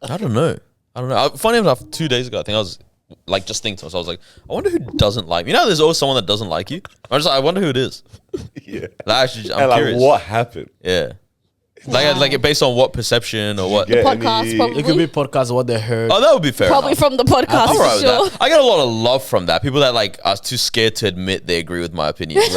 I don't know. Funny enough, 2 days ago, I think I was like just thinking to myself, I was like, I wonder who doesn't like me. There's always someone that doesn't like you. I was like, I wonder who it is. Yeah. Like, actually, I'm And like, curious. what happened? Yeah. Like based on what perception or what? get podcast any- probably. It could be podcast what they heard. Oh, that would be fair. Probably enough. from the podcast I'm for alright with sure. that. I get a lot of love from that. People that like are too scared to admit they agree with my opinion. Right.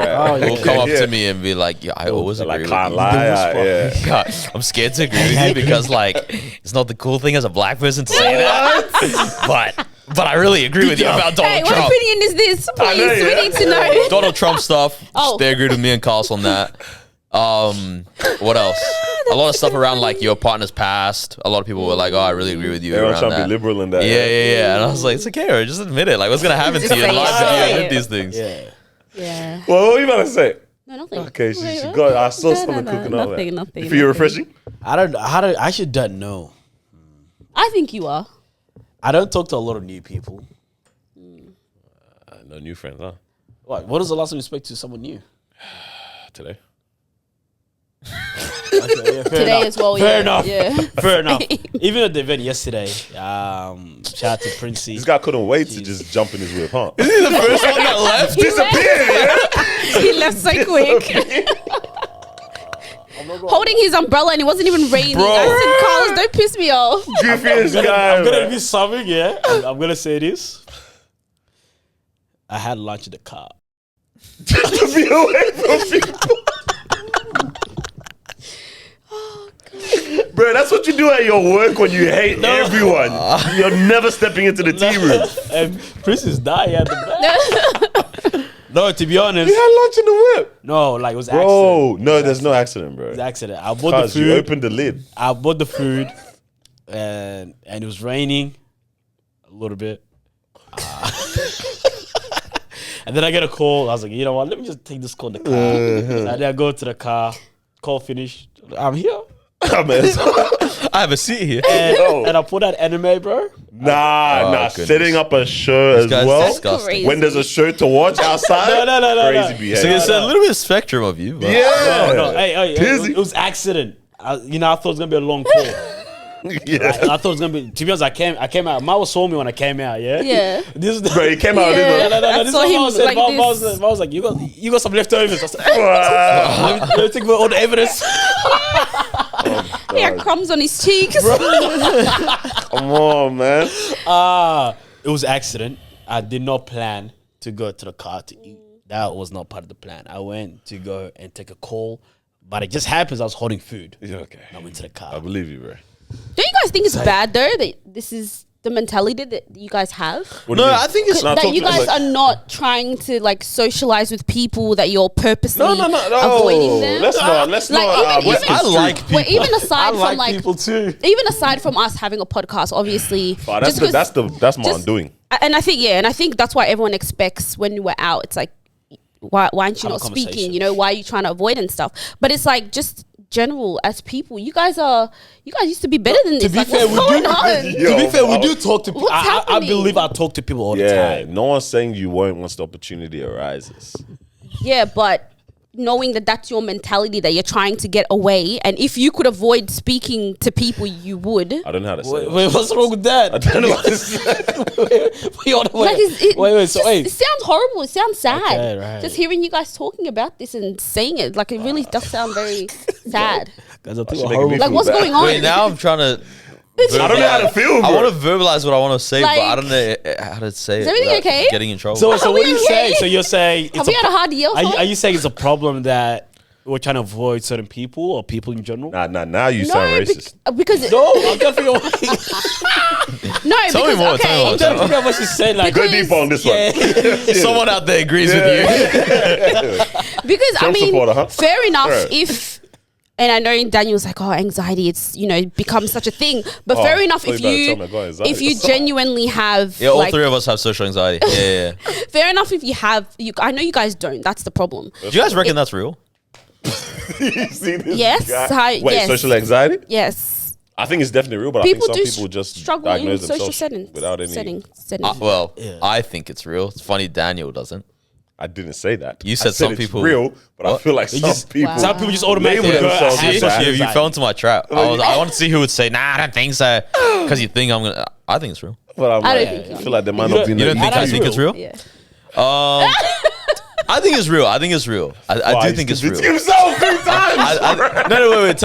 Oh, Will yeah. come up Yeah. to me and be like, "Yeah, I always agree Like, with can't you." lie. Yeah. God, I'm scared to agree with you because like it's not the cool thing as a black person to say that. But I really agree with you about Donald Hey, what Trump. opinion is this? Please, know, yeah. we need to know. Donald Trump stuff. Oh. They agreed with me and Carlos on that. What else? A lot of stuff around like your partner's past. A lot of people were like, "Oh, I really agree with you." Everyone's around trying to that. be liberal in that. Yeah. And I was like, "It's okay, bro. Just admit it. Like, what's gonna happen to Just you in say life it. if you Say admit it. these things?" Yeah. Yeah. Well, what were you about to say? No, nothing. Okay, she Wait, got. I saw no, something no, cooking up. nothing. You feel refreshing? I actually don't know. I think you are. I don't talk to a lot of new people. No new friends, huh? What was the last time you spoke to someone new? Today. Okay, yeah, fair Today enough. as well. Fair yeah. enough. Yeah. Fair enough. Even at the event yesterday, shout out to Princey. This guy couldn't wait to just jump in his whip, huh? The first one that left. He left so quick. Holding his umbrella and it wasn't even raining. Bro. I said, Carlos, don't piss me off. Goofiest guy. I'm gonna man. be something, yeah. I'm gonna say this. I had lunch in the car. Just to be away from people. Bro, that's what you do at your work when you hate everyone. You're never stepping into the tea room. And Princess died at the back. No, to be honest, We had lunch in the whip. no, like it was accident. Bro, no, there's no accident, bro. It was accident. I bought the Because you food. opened the lid. I bought the food, and it was raining a little bit. And then I get a call. I was like, you know what? Let me just take this call in the car. And then I go to the car. Call finished. I'm here. I mean, I have a seat here. and I put that anime, bro. nah. goodness. Setting up a show as guy's well. disgusting. Crazy. When there's a show to watch outside, No. crazy So behavior. it's a little bit of spectrum of you. But Yeah. No, hey, Tizzy. it was accident. I thought it was gonna be a long call. Yeah. I thought it was gonna be. To be honest, I came out. Marwa saw me when I came out. Yeah. Yeah. This is the. Bro, he came out Yeah. No. I This is saw what him Marwa said. like this. Marwa was like, you got some leftovers. I said, Wow. let me take all the evidence. He had crumbs on his cheeks. Come on, man. It was accident. I did not plan to go to the car to eat. That was not part of the plan. I went to go and take a call, but it just happens I was holding food. Yeah, okay. I went to the I car. believe you, bro. Don't you guys think it's bad though that this is the mentality that you guys have? What do you no, mean? I think it's No, that talk you to me, guys like- are not trying to like socialize with people, that you're purposely No. avoiding them. Let's not. Like, even- I like people. Well, even aside from like people too. even aside from us having a podcast, obviously, Oh, that's just 'cause- that's my just- undoing. and I think that's why everyone expects when we're out. It's like, why aren't you Have a not speaking? conversation. You know, why are you trying to avoid and stuff? But it's like just general as people. You guys used to be better than this. be Like, fair, what's we going do- on? Yo, To be fair, we wow. do talk to people. What's I happening? believe I talk to people all the Yeah, time. no one's saying you won't once the opportunity arises. Yeah, but knowing that that's your mentality, that you're trying to get away, and if you could avoid speaking to people, you would. I don't know how to say Wait, that. what's wrong with that? I don't know what to say. Like, Wait. it sounds horrible. It sounds sad. Okay, right. Just hearing you guys talking about this and saying it, like, it really does sound very sad. Guys, I think should we're make horrible. me Like, feel what's bad. going on? Wait, now I'm trying to. I don't know how to feel, bro. I want to verbalize what I want to say, but I Like- don't know how to say it. everything without okay? Getting in trouble. So Are what we are you okay? saying? So you're saying Have we had a hard year or Are something? you saying it's a problem that we're trying to avoid certain people or people in general? Nah. Now you sound racist. Because No, I'm trying to figure out. no, Tell me because more, okay, tell me more, I'm trying to figure out what she's saying. Like, Go deep on this one. Someone out there agrees with you. because I Trump mean, supporter, huh? fair enough. Right. If and I know Daniel's like, oh, anxiety, it's become such a thing. But fair enough thought if you were about to tell me I got anxiety. if you genuinely have Yeah, all like, three of us have social anxiety. Yeah. fair enough if you have I know you guys don't. That's the problem. Do you guys reckon that's real? You see this Yes, guy? Wait, yes. social anxiety? Yes, I think it's definitely real, but people I do think some people just struggle in diagnose social themselves settings. without any. Settings. Well, Yeah. I think it's real. It's funny Daniel doesn't. I didn't say that. You I said some it's people- real, but I What? feel like some just- people. some people just automatically label go, themselves "I have as social that. You anxiety." fell into my trap. I want to see who would say, nah, I don't think so. Because you think I'm going to. I think it's real. But I'm I don't like, think I so. feel like there might You not be don't- You don't no- think I think it's real? Yeah. I think it's real. I think it's real. I Why, do think it's real. himself 3 times. No, wait.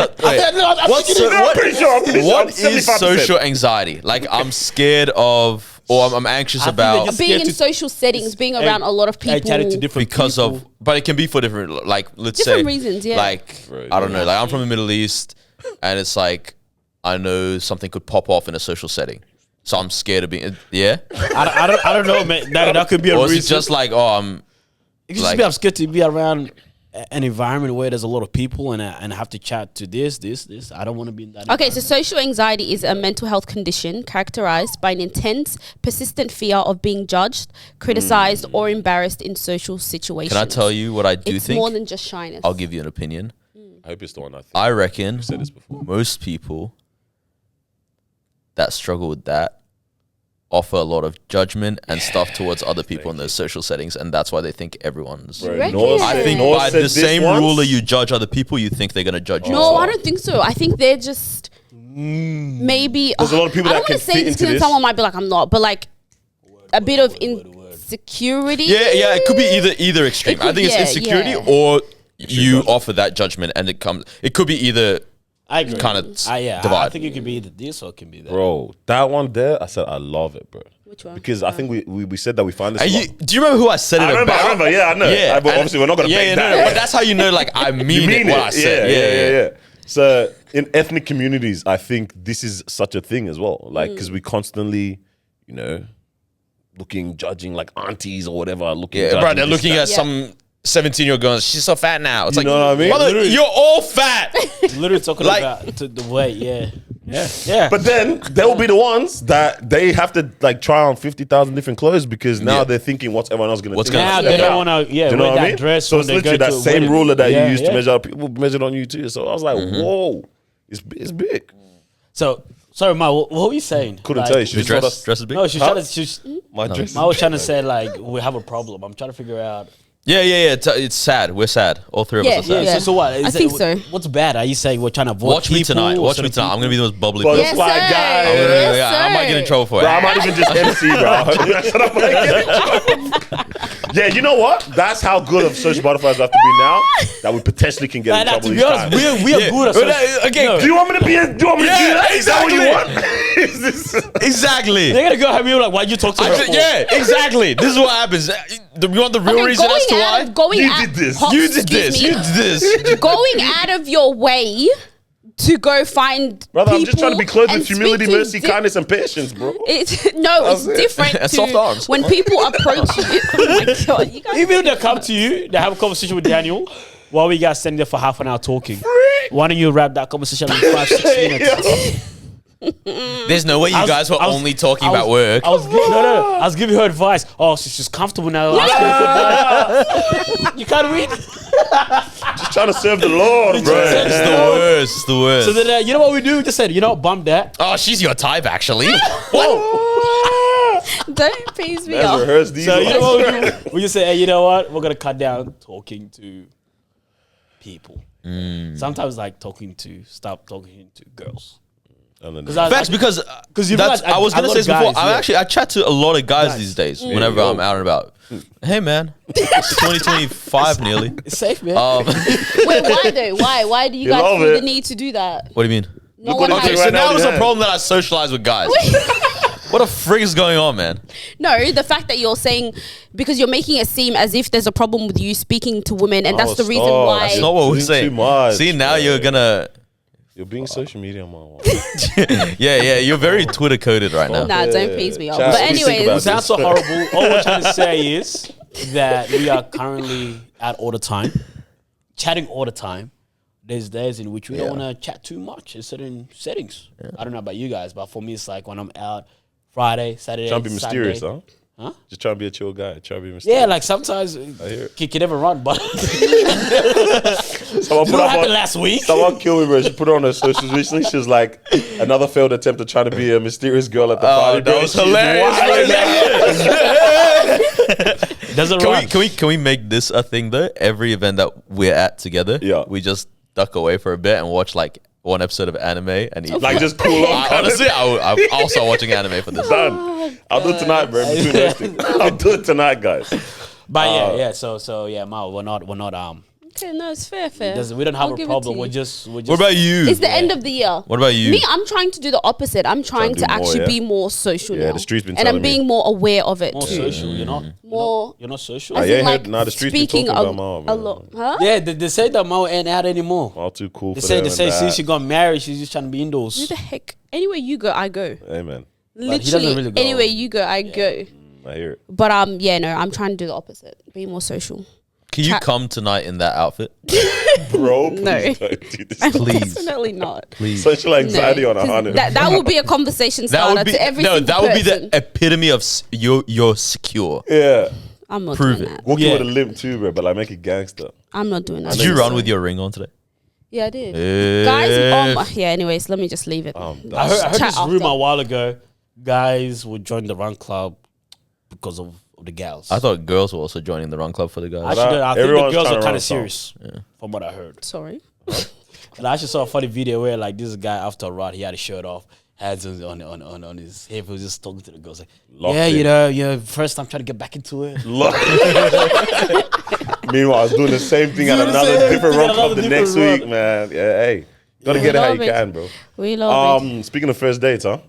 What's I'm pretty sure. what is 75%. social anxiety? Like, I'm scared of, or I'm anxious I think about they're just Being scared in to- social settings, being around a lot of people. chatting to different because people. of, but it can be for different, like, let's Different say, reasons, yeah. Like, Right. I don't know. Like, I'm from the Middle East, and it's like, I know something could pop off in a social setting. So I'm scared of being, yeah? I don't know, man. That could be a Or is reason. it just like, oh, I'm, It could just like- be I'm scared to be around an environment where there's a lot of people and I have to chat to this. I don't want to be in that. Okay, so environment. social anxiety is a mental health condition characterized by an intense, persistent fear of being judged, criticized, or embarrassed in social situations. can I tell you what I do It's think? more than just shyness. I'll give you an opinion. I hope it's the one I think. I reckon said this before. most people that struggle with that offer a lot of judgment and stuff towards other people in those social settings, and that's why they think everyone's. Bro, reckon? Noah I I said- think Noah by said the this same once. rule that you judge other people, you think they're gonna judge you. as No, well. I don't think so. I think they're just maybe. There's a lot of people I that don't can want to say fit this into because this. someone might be like, I'm not, but like a bit of insecurity. Yeah, it could be either extreme. It could- I think yeah, it's insecurity yeah. or you offer that judgment, and it comes. It could be either. I agree. kinda I divide. think it could be either this or it can be that. Bro, that one there, I said I love it, bro. Which one? Because I think we said that we find this. And a lot. do you remember who I said it I remember, about? yeah, I know. Yeah, But and- obviously we're not gonna make that. But that's how you know, like, I mean, it, what I said. Yeah. So in ethnic communities, I think this is such a thing as well. Like, because we constantly, judging like aunties or whatever. Yeah, bro, they're looking at some 17-year-old going, she's so fat now. It's You like, know what I mean? Literally, you're all fat. Literally talking Like- about the weight. Yeah. But then there will be the ones that they have to like try on 50,000 different clothes because now Yeah. they're thinking what's everyone else gonna What's think. gonna now Yeah. they Yeah. don't want to. Yeah, Do you know wear what that I mean? dress. So when it's they literally go that to a same wedding. ruler that Yeah, you used to yeah. measure. People measured on you too. So I was like, whoa. It's big. So sorry, Ma. What were you saying? Couldn't Like, tell you. She Your just told dress, us dress is big. No, she's Huh? trying to. my dress. I was trying to say like we have a problem. I'm trying to figure out. Yeah. It's sad. We're sad. All three of Yeah, us are sad. Yeah. So what? I think so. What's bad? Are you saying we're trying to avoid Watch me people tonight. or Watch me certain tonight. I'm gonna be the most bubbly But person. it's like, sir. guys, Yes, Yeah, I might get in sir. trouble for bro, I it. might even just MC, bro. I might get in trouble. Yeah, you know what? That's how good of social butterflies we have to be now that we potentially can get in Nah, trouble to each be honest, time. we are good at social. Okay. No. Do you want me to be? Do you want me to do Yeah, that? Is that what you exactly. want? Is this? Exactly. They're gonna go at me like, why'd you talk to her? for? Yeah, exactly. This is what happens. You want the real reason as to why? You did this. You did this. You did this. Going out of your way to go find Brother, I'm just trying to be clothed and with humility, speak to mercy, kindness, and patience, bro. It's it's That's it. different And to soft arms. when people approach you. Oh my god, you guys. Even if they come to you, they have a conversation with Daniel while we guys standing there for half an hour talking. Why don't you wrap that conversation in 5-6 minutes? There's no way you guys were only talking about work. I was giving her advice. Oh, she's comfortable now. You can't read. Just trying to serve the Lord, bro. It's the worst. It's the worst. So then, you know what we do? We just said, bump that. Oh, she's your type, actually. What? Don't piss me Let's off. rehearse these. So you know lines. what we do? We just say, hey, you know what? We're gonna cut down talking to people. Sometimes like stop talking to girls. And then- Facts, because you that's, realize I was gonna a say lot this of before. guys, I chat to a lot of guys these days whenever yo. I'm out and about. Hey man, it's 2025 nearly. It's safe, man. Wait, why though? Why do you You guys love feel it. the need to do that? What do you mean? No Look one what has. he Okay, did so right now now it's with a his problem that I socialize with guys. What the frig is going on, man? No, the fact that you're saying because you're making it seem as if there's a problem with you speaking to women, and that's the reason stop. why. That's not what we're Doing saying. too much, See, now bro. you're gonna. You're being social media, man. Yeah, you're very Twitter coded right now. Nah, don't piss me off. Chat, But what do you think anyways, about It sounds so horrible. All we're trying to say is that we are currently out all the time, chatting all the time. There's days in which we don't want to chat too much in certain settings. I don't know about you guys, but for me, it's like when I'm out Friday, Saturday, Trying to be mysterious, Sunday. huh? Just trying to be a chill guy. Trying to be mysterious. Yeah, like sometimes hear it. you can never run, but Someone what put up happened on, last week? someone killed me, bro. She put it on her socials recently. She was like, another failed attempt at trying to be a mysterious girl at the party. that bro. was She's hilarious. wild. Doesn't run. Can we make this a thing though? Every event that we're at together, Yeah. we just duck away for a bit and watch like one episode of anime and eat. Like, just cool off. Honestly, I'll start watching anime for this. Done. I'll do it tonight, bro. Between those things. I'll do it tonight, guys. But yeah. So yeah, Mal, we're not. okay, no, it's fair. We don't have I'll a give it problem. to We're you. just. What about you? It's the end of the year. What about you? Me, I'm trying to do the opposite. I'm trying to do to more, actually yeah? be more social Yeah, now. the streets been and I'm telling me. being more aware of it more too. social? You're not. More. You're not social. As yeah, in, like, nah, the streets been speaking talking a, about Marwa, a man. lot. Huh? Yeah, they say that Mal ain't out anymore. All too cool They for say them. they say and since that. she got married, she's just trying to be Who indoors. the heck? Anywhere you go, I go. Amen. he doesn't Literally, really go. anywhere you go, I go. I hear it. But yeah, no, I'm trying to do the opposite. Be more social. Can you come tonight in that outfit? Bro, please No. don't do this. Please. Definitely not. Please. Social anxiety No, on 'cause 100. that would be a conversation That starter would be to every no. single That would be person. the epitome of you're secure. Yeah. I'm not Prove doing it. that. Walking Yeah. with a limp too, bro, but like make it gangster. I'm not doing that. Did you run with your ring on today? Yeah, I did. Eh. Guys, yeah. Anyways, let me just leave it. I heard Chat this rumor after. a while ago. Guys would join the run club because of the gals. I thought girls were also joining the run club for the guys. Actually, I think the Everyone's girls trying are to kind run of a song. serious, from what I heard. Sorry. And I actually saw a funny video where like this guy after a ride, he had his shirt off, hands on his hip, he was just talking to the girls like, Locked yeah, in. you know, first I'm trying to get back into it. Meanwhile, I was doing the same thing at Doing the another same different thing at run club another the next different week, run. man. Yeah, hey. Gotta get it how you love it. can, bro. We love it. Speaking of first dates, huh?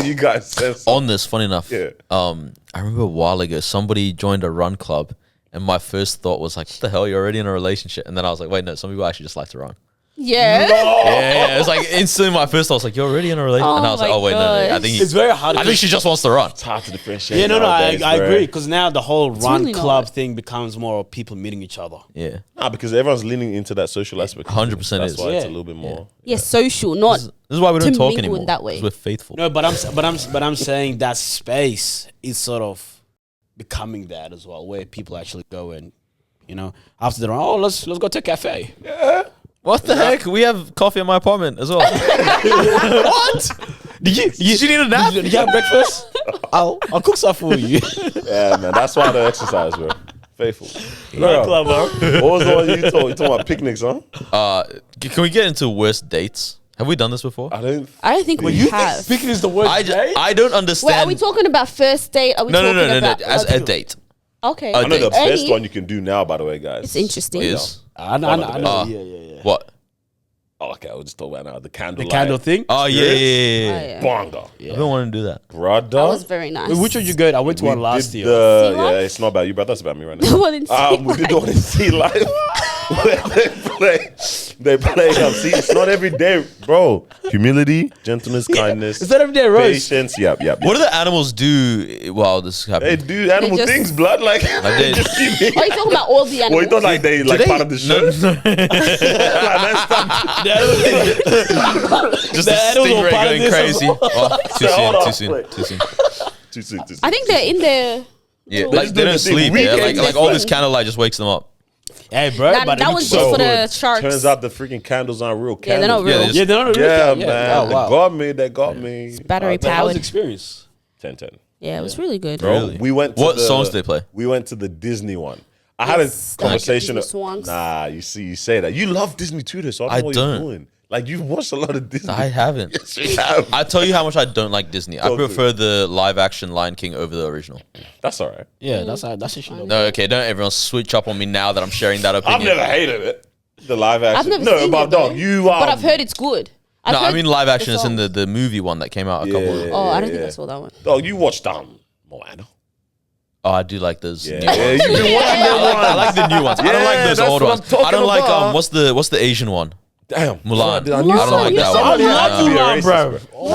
You guys said something. On this, funny enough, Yeah. I remember a while ago somebody joined a run club, and my first thought was like, "What the hell? You're already in a relationship." And then I was like, "Wait, no. Some people actually just like to run." Yeah. Yeah, it's like instantly my first thought was like, "You're already in a relationship," and I was like, my "Oh wait, no. I gosh. think It's very hard. I think she just wants to run." It's hard to differentiate. yeah, no, nowadays, I bro. agree because now the whole run really club not. thing becomes more of people meeting each other. Yeah, Nah, because everyone's leaning into that social aspect. 100% That's is. why it's a Yeah. little bit more. Yeah, social, not. this is why we don't To talk mingle in anymore. that way. 'cause we're faithful. No, but I'm saying that space is sort of becoming that as well, where people actually go and, you know, after the run, oh, let's go to a cafe. What the heck? We have coffee in my apartment as well. What? Did you need a nap? Did you have breakfast? I'll cook stuff for you. Yeah, man. That's why I don't exercise, bro. Faithful. Not clever. What was the one you told? You talking about picnics, huh? Can we get into worst dates? Have we done this before? I don't think we have. Picking is the worst. I don't understand. Wait, are we talking about first date? Are we No, talking about as a date. Okay. A I know the date. best one you can do now, by the way, guys. It's interesting. Is I know. Yeah. what? Oh, okay, I'll just talk about now. The candle. The candle thing. Oh yeah. Yeah. Bongo. I've been wanting to do that. Brother. That was very nice. Wait, which one you go? I went to We one last did year. the- Sea Life? yeah, it's not about you, brother. That's about me right now. The one in Sea We did the one in Sea Life. Where they play. See, it's not every day, bro. Humility, gentleness, kindness, Is that every day, Rose? patience. Yep. What do the animals do while this They happens? do animal just- things, blood. Like, they- just keep Are you talking about all the Well, animals? you thought like they like part of the show. Just The a animals were stingray part of going this as crazy. well. Oh, Hold on, too soon. wait. Too soon. Too soon. I think they're in there. Yeah, They're like just they doing don't the thing. sleep. We Yeah, can like all just- this candlelight just wakes them up. Hey, bro. That, but that it was looks just so for good. the sharks. Turns out the freaking candles aren't real Yeah, they're candles. not real. Yeah, Yeah, they're not really. Yeah, Yeah, man. oh, wow. They got me. battery But how's powered. the experience? 10-10. Yeah, it was really good. Bro, Really? we went to What the, songs they play? We went to the Disney one. I had a Yes, conversation. like Disney songs. Nah, you say that. You love Disney too, though, so I don't know what don't. you're doing. Like, you've watched a lot of Disney. I haven't. Yes, you have. I tell you how much I don't like Disney. I Go through. prefer the live action Lion King over the original. That's all right. Yeah, that's a shit. No, okay, don't everyone switch up on me now that I'm sharing that I've opinion. never hated it. The live action. I've never no, seen but it, though. dog, you But I've heard it's good. I've No, I heard mean live action the is in songs. the movie one that came out a couple. Yeah. Oh, I don't think I saw that one. Dog, you watched Moana. Oh, I do like those. Yeah, new ones. you've been watching them I like the new ones. I don't Yeah, like those that's old what ones. I'm talking I don't like about. what's the Asian one? Damn. Mulan. I I knew don't like that somebody one. had to be a Mulan, racist, bro.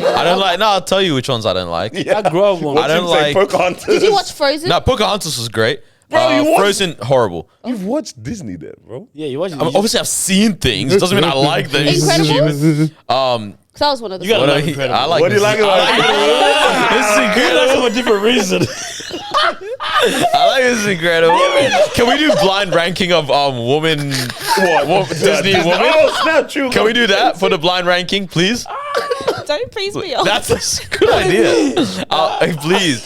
bro. I don't like. No, I'll tell you which ones I don't like. That grove one. I don't like. Pocahontas. Did you watch Frozen? No, Pocahontas was great. Bro, you watched- Frozen horrible. You've watched Disney then, bro. Yeah, you watch. I mean, obviously, I've seen things. Doesn't mean I like them. Incredibles? Um, Because that was one of the You gotta songs. like I like. What do you like about it? This is incredible. That's for a different reason. I like this incredible. Can we do blind ranking of woman Disney woman? Oh, snap, true. Can we do that for the blind ranking, please? Don't piss me off. That's a good idea. Please.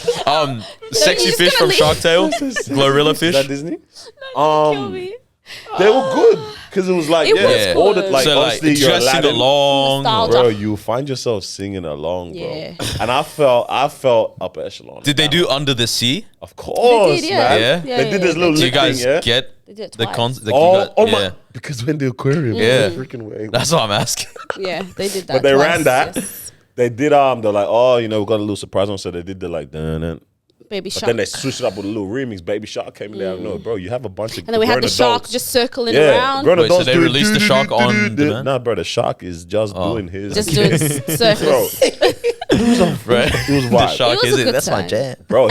Sexy just fish gonna from leave. Shark Tale, Glorilla Is that fish. Disney? Kill me. They were good because it was like It yeah, was it's all the good. like So like honestly you're dressing Aladdin. along. Nostalgia. Bro, you find yourself singing along, bro. Yeah. And I felt upper echelon. Did they do Under the Sea? Of course, They did, yeah. man. Yeah? They did this little Do you lip guys thing, yeah. get They did it the twice. concept? Oh yeah. my! Because when the aquarium, Yeah. freaking way. That's what I'm asking. Yeah, they did that. But they twice, ran that. yes. They did they're like, oh, you know, we got a little surprise on, so they did the like dun. Baby But shark. then they switched it up with a little remix. Baby Shark came in there. No, bro, you have a bunch of And then we had grown the shark adults. just circling Yeah, around. grown Wait, so adults they doing released the shark on demand? Nah, bro, the shark is just doing his. Just doing bro, surface. Right? it was The wild. shark It was is a it. good That's my time. jam. Bro,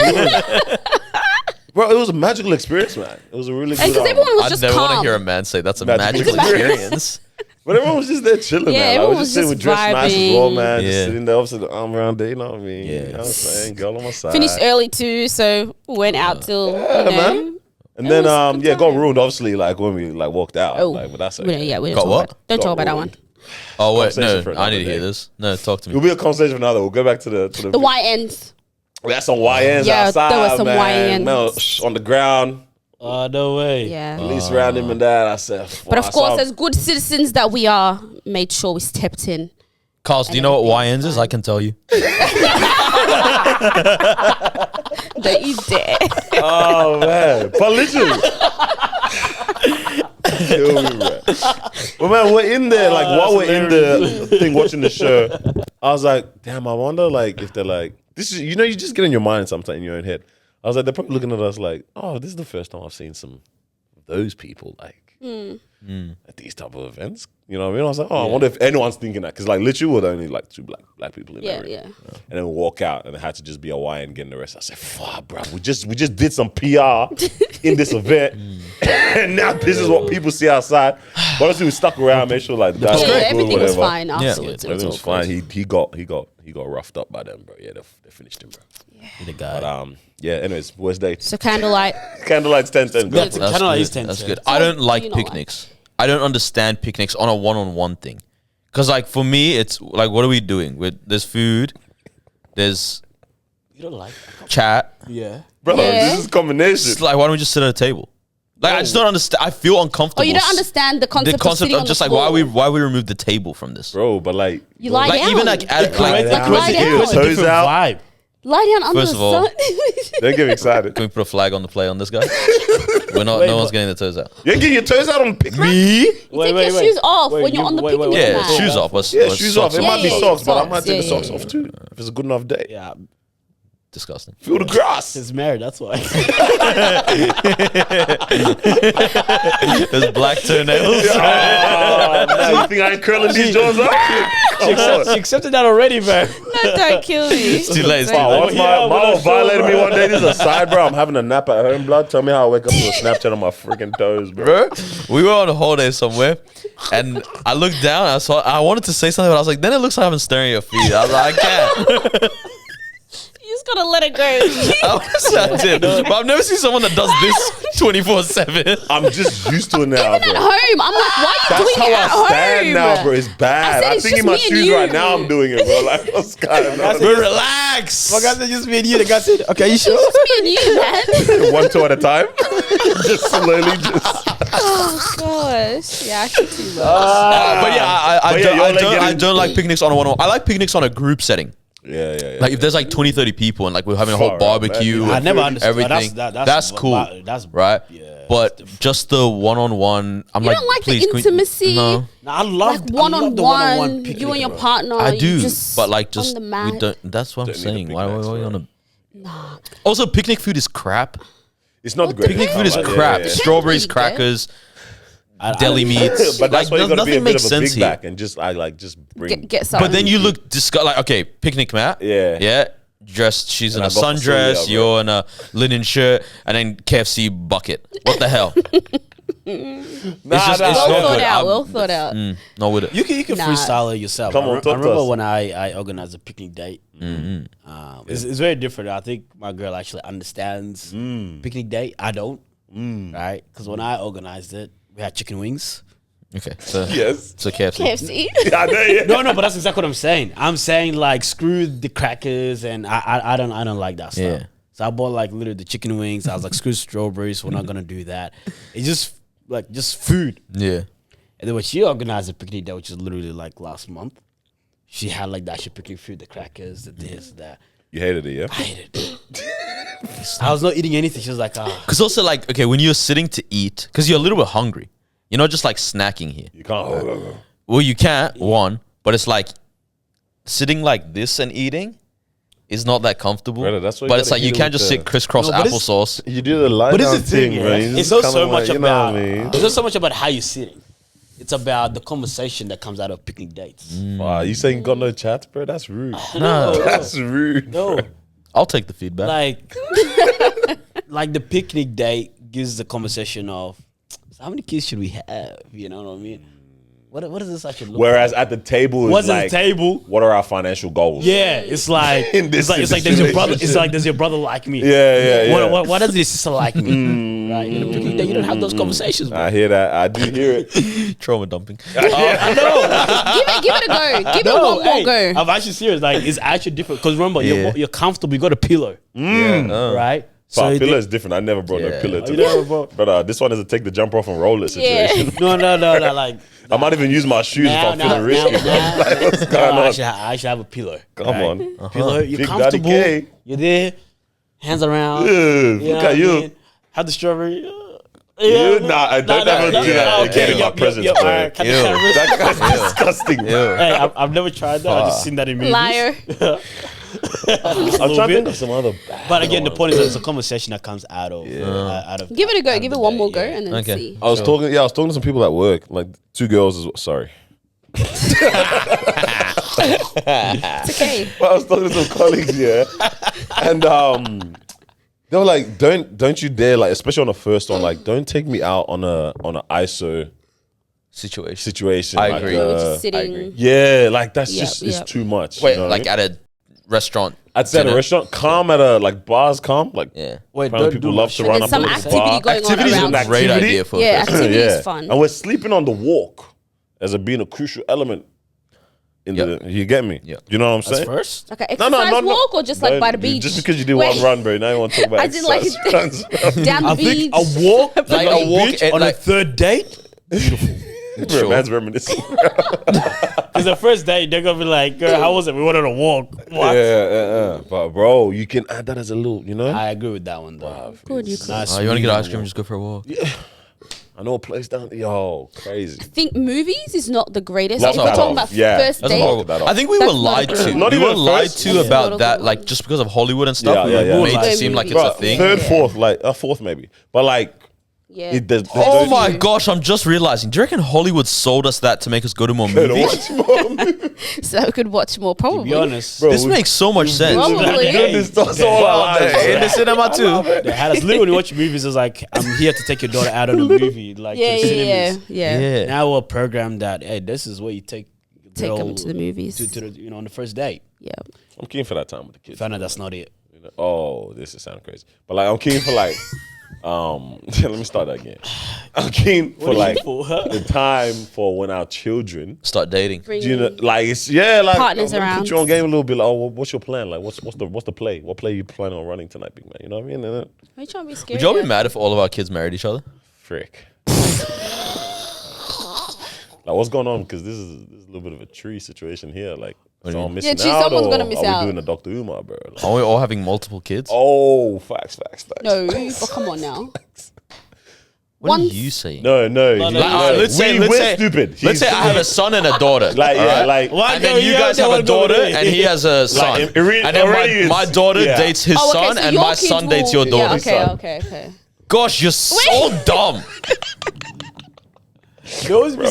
bro, it was a magical experience, man. It was a really good. And because everyone was I just never want to calm. hear a man say that's a Magical magical experience. but everyone was just there chilling, Yeah, man. Like, everyone we're was just sitting just with dress nice as well, vibing. man. Yeah. Just sitting there, obviously the arm around there, you know what I mean? Yeah. You know what I'm saying? Girl on my side. Finished early too, so went out till man. And then, was a good it got time. ruined, obviously, like when we like walked out. Oh, Like, but that's we don't, okay. yeah, we don't Got talk what? about it. Don't Got talk about that one. ruined. Oh wait, Conversation for no, I need to another hear day. this. No, talk to It'll me. be a conversation for another. We'll go back to the The white ends. That's some YNs Yeah, outside, there was some man. YNs. Man, on the ground. No way. Yeah. Police around him and that. I said, But of I course, saw- as good citizens that we are, made sure we stepped in. Carls, do you know what YNs is? I can tell you. Don't you dare. Oh man, but literally. Kill me, man. But man, we're in there, like while we're in the thing watching the show, I was like, damn, I wonder like if they're like, this is, you know, you just get in your mind sometimes in your own head. I was like, they're probably looking at us like, oh, this is the first time I've seen some of those people like at these type of events. You know what I mean? I was like, oh, I wonder if anyone's thinking that. Because like literally we're the only like two black people in Yeah, there. yeah. And then we walk out and it had to just be a YN getting the rest. I said, fuck, bro, we just did some PR in this event. And now this is what people see outside. But honestly, we stuck around, made sure like the guys Yeah, were good, everything was whatever. fine afterwards. It was Everything all was fine. good. He got roughed up by them, bro. Yeah, they finished him, bro. The guy. But yeah, anyways, worst date. So candlelight. Candlelight's 10-10. Go That's for it. Kinda like he's 10. That's good. I don't like you not like? picnics. I don't understand picnics on a one-on-one thing. Because like for me, it's like, what are we doing? There's food, there's You don't like chat. Yeah. Bro, Yeah. this is a combination. It's like, why don't we just sit at a table? Like I just don't understand. I feel uncomfortable. Oh, you don't understand the concept of sitting on just the like floor. why we remove the table from this? Bro, but like... You lie Like down. even like at, Lie like down. lie down. It's a Toes different out. vibe. Lie down under First the of all- sun. Don't get me excited. can we put a flag on the play on this guy? We're not. Wait, no one's but- getting the toes out. You're getting your toes out on picnic? Me? You take your shoes off when you're on the picnic Yeah, mat. shoes off. Let's- Yeah, let's shoes socks off. It might be Yeah, socks, but I socks. might take the Yeah, socks yeah, off too. If it's a good enough day. Yeah. Disgusting. Feel the grass. He's married, that's why. There's black toenails. Now you think I ain't curling these jaws up? She accepted that already, man. No, don't kill me. It's too late. It's too Wow, late. once Yeah, my we're mom not violated sure, me bro. one day, this is a side, bro. I'm having a nap at home, blood. Tell me how I wake up to a Snapchat on my freaking toes, bro. Bro, we were on a holiday somewhere, and I looked down. I wanted to say something, but I was like, then it looks like I'm staring at your feet. I was like, I can't. You just gotta let it go. I want to sound it, but I've never seen someone that does this 24/7. I'm just used to it now, At bro. home, I'm like, why are you That's doing how it at I stand home? now, bro. It's bad. I said I it's think in just my me and shoes you. right now, I'm doing it, bro. Like, what's going on? Bro, relax. My guy said just me and you. The guy said, okay, you sure? It's me and you, man. One toe at a time. Just slowly, just. Oh gosh, yeah, actually too much. But yeah, But yeah, you're I like don't like picnics on a one-on-one. I like picnics on a group setting. Yeah. Like if there's like 20, 30 people and like we're having a whole Far out, barbecue, man. I and never understood. everything. That's cool. That's right? Yeah. But just the one-on-one, I'm You like, don't like please, the can we- intimacy? No, I love Like one-on-one, picnic, you and your bro. partner. I you do, just but like just on the mat. we don't. That's what I'm Don't need a saying. big Why max, are we bro. on a? Also, picnic food is crap. It's not great. Picnic food is Yeah, crap. yeah. Strawberries, Depends what you crackers, I- deli meats. But that's like, why you gotta be a nothing bit makes of a sense big here. back and just just bring. Get something. But then you look like okay, picnic mat. Yeah. yeah. Dressed, she's in And a I got sundress. Fasulia, bro. You're in a linen shirt, and then KFC bucket. What the hell? It's Nah, not well thought good. out. I'm Well thought out. not with it. You can Nah. freestyle it yourself. Come on, I talk to remember us. when I organized a picnic date. It's very different. I think my girl actually understands picnic date. I don't. Right? Because when I organized it, we had chicken wings. Okay, so Yes. so KFC. KFC. I know, yeah. No, but that's exactly what I'm saying. I'm saying like screw the crackers and I don't like that stuff. Yeah. So I bought like literally the chicken wings. I was like, screw strawberries. We're not gonna do that. It's just food. Yeah. And then when she organized a picnic day, which is literally like last month, she had like that shit picnic food, the crackers, the this, that. You hated it, yeah? I hated it. I was not eating anything. She was like, ah. Because also like okay, when you're sitting to eat, because you're a little bit hungry, you're not just like snacking here. You can't. Well, you can't one, but it's like sitting like this and eating is not that comfortable. Brother, that's why you but it's gotta like you eat it can't with just the- sit crisscross No, but it's- applesauce. You do the lie But it's down the thing, bro. yeah. You It's just not kinda so much like, you know about. what I mean? It's not so much about how you're sitting. It's about the conversation that comes out of picnic dates. Wow, you saying got no chats, bro? That's rude. No, That's rude. No, I'll take the feedback. like the picnic date gives the conversation of so how many kids should we have? You know what I mean? What does this actually look Whereas like? at the table, it's What's at like, the table? what are our financial goals? Yeah, it's like In this it's like does your brother? It's situation. like does your brother like me? Yeah. What does your sister like me? Right? In a picnic date, you don't have those conversations, bro. I hear that. I do hear it. Trauma dumping. I know. Give it a go. Give it No, one more hey, go. I'm actually serious. Like it's actually different because remember Yeah. you're comfortable. You got a pillow, right? But it- pillow is different. I never brought no Yeah. pillow to You never brought- But this one is a take the jumper off and roll it Yeah. situation. No. Like I might even use my shoes if I'm feeling risky, bro. Like, what's going on? I actually have a pillow. Come right? on. Pillow. You're Big Daddy comfortable. K. You're there. Hands around. Ugh, You know look what at I you. mean? Have the strawberry. You? Nah, I don't ever do that again in my yep, presence, yep, bro. alright, cut the Ew. camera. That guy's disgusting, bro. Hey, I've never tried that. I've just seen that in movies. Liar. I'm trying to think of some other bad But again, the ones. point is that it's a conversation that comes out of Give it a go. out of Give the it one day, more go, yeah. and then Okay. see. I was talking to some people at work, like 2 girls as well. Sorry. It's okay. But I was talking to some colleagues, yeah. And they were like, don't you dare, like, especially on the first one, like, don't take me out on a ISO situation. I like, agree. We're just sitting. agree. yeah, like that's Yep, just it's yep. too much. Wait, you know what I like mean? at a restaurant. I'd say at a restaurant, calm at a like bars, calm like. Yeah. Wait, Apparently don't people do love to run There's up some to the activity bar. going Activity is on a around. great Activity? idea for a Yeah, festival. activity is fun. And we're sleeping on the walk as a being a crucial element in the. You get me? Yeah. You know what I'm That's saying? first. Okay, exercise walk or just like by the beach? Just because you did Wait. one run, bro. Now you want to talk about I didn't like exercise. down the I beach. think a walk, Like a walk beach at, on like- a third date. Bro, Sure. man's reminiscing. Because the first date, they're gonna be like, "Girl, how was it? We went on a walk." What? Yeah. But bro, you can add that as a little, you know? I agree with that one though. Good, you could. Nice. Oh, you want to get sweet ice cream? walk. Just go for a walk. I know a place down yo, crazy. I think movies is not the greatest. Lock If we're that talking off. about Yeah. first That's date, horrible. that off. I think we That's were not lied good. to. Not We even were lied first. to Yeah. about Not a that, good like one. just because of Hollywood and stuff. Yeah, we yeah, were yeah. made Like- to seem like it's Bro, a thing. third, Yeah. fourth, like fourth maybe. But like, yeah. there's Oh those- my gosh, I'm just realizing. Do you reckon Hollywood sold us that to make us go to more Gotta movies? watch more movies. So I could watch more, To probably. be honest, Bro, This makes so much sense. Probably. Doing this stuff all our lives, bro. In the cinema too. they had us literally watch movies. It was like, I'm here to take your daughter out on a movie, like Yeah, to the yeah, cinemas. yeah. Yeah. Now we're programmed that hey, this is where you take Take girl them to the movies. to the, on the first date. Yeah. I'm keen for that time with the kids. Found out that's not it. You know? Oh, this is sound crazy. But like, I'm keen for like, let me start that again. I'm keen for like the time for when our children, Start dating. Bring do you know, like it's like Partners I'm gonna around. put you on game a little bit. Like, oh, what's your plan? Like, what's the play? What play you planning on running tonight, big man? You know what I mean? Are you trying to be scary? Would y'all be mad if all of our kids married each other? Frick. Like, what's going on? Because this is a little bit of a tree situation here. Like, do you someone mean? missing gee, out, someone's or gonna miss are out. we doing a Dr. Umar, bro? Like, Are we all having multiple kids? oh, facts. No, but come on now. What are once- you saying? No. no. Let's say we're stupid. Let's say I have a son and a daughter. like, yeah, alright? like, Why And go- then you yeah, guys they have a wanna go daughter there. and he has a son. it really- And then already my is- daughter yeah. dates his Oh, okay, son so and your my kids son dates your will- daughter's Yeah, son. okay. Gosh, you're so dumb.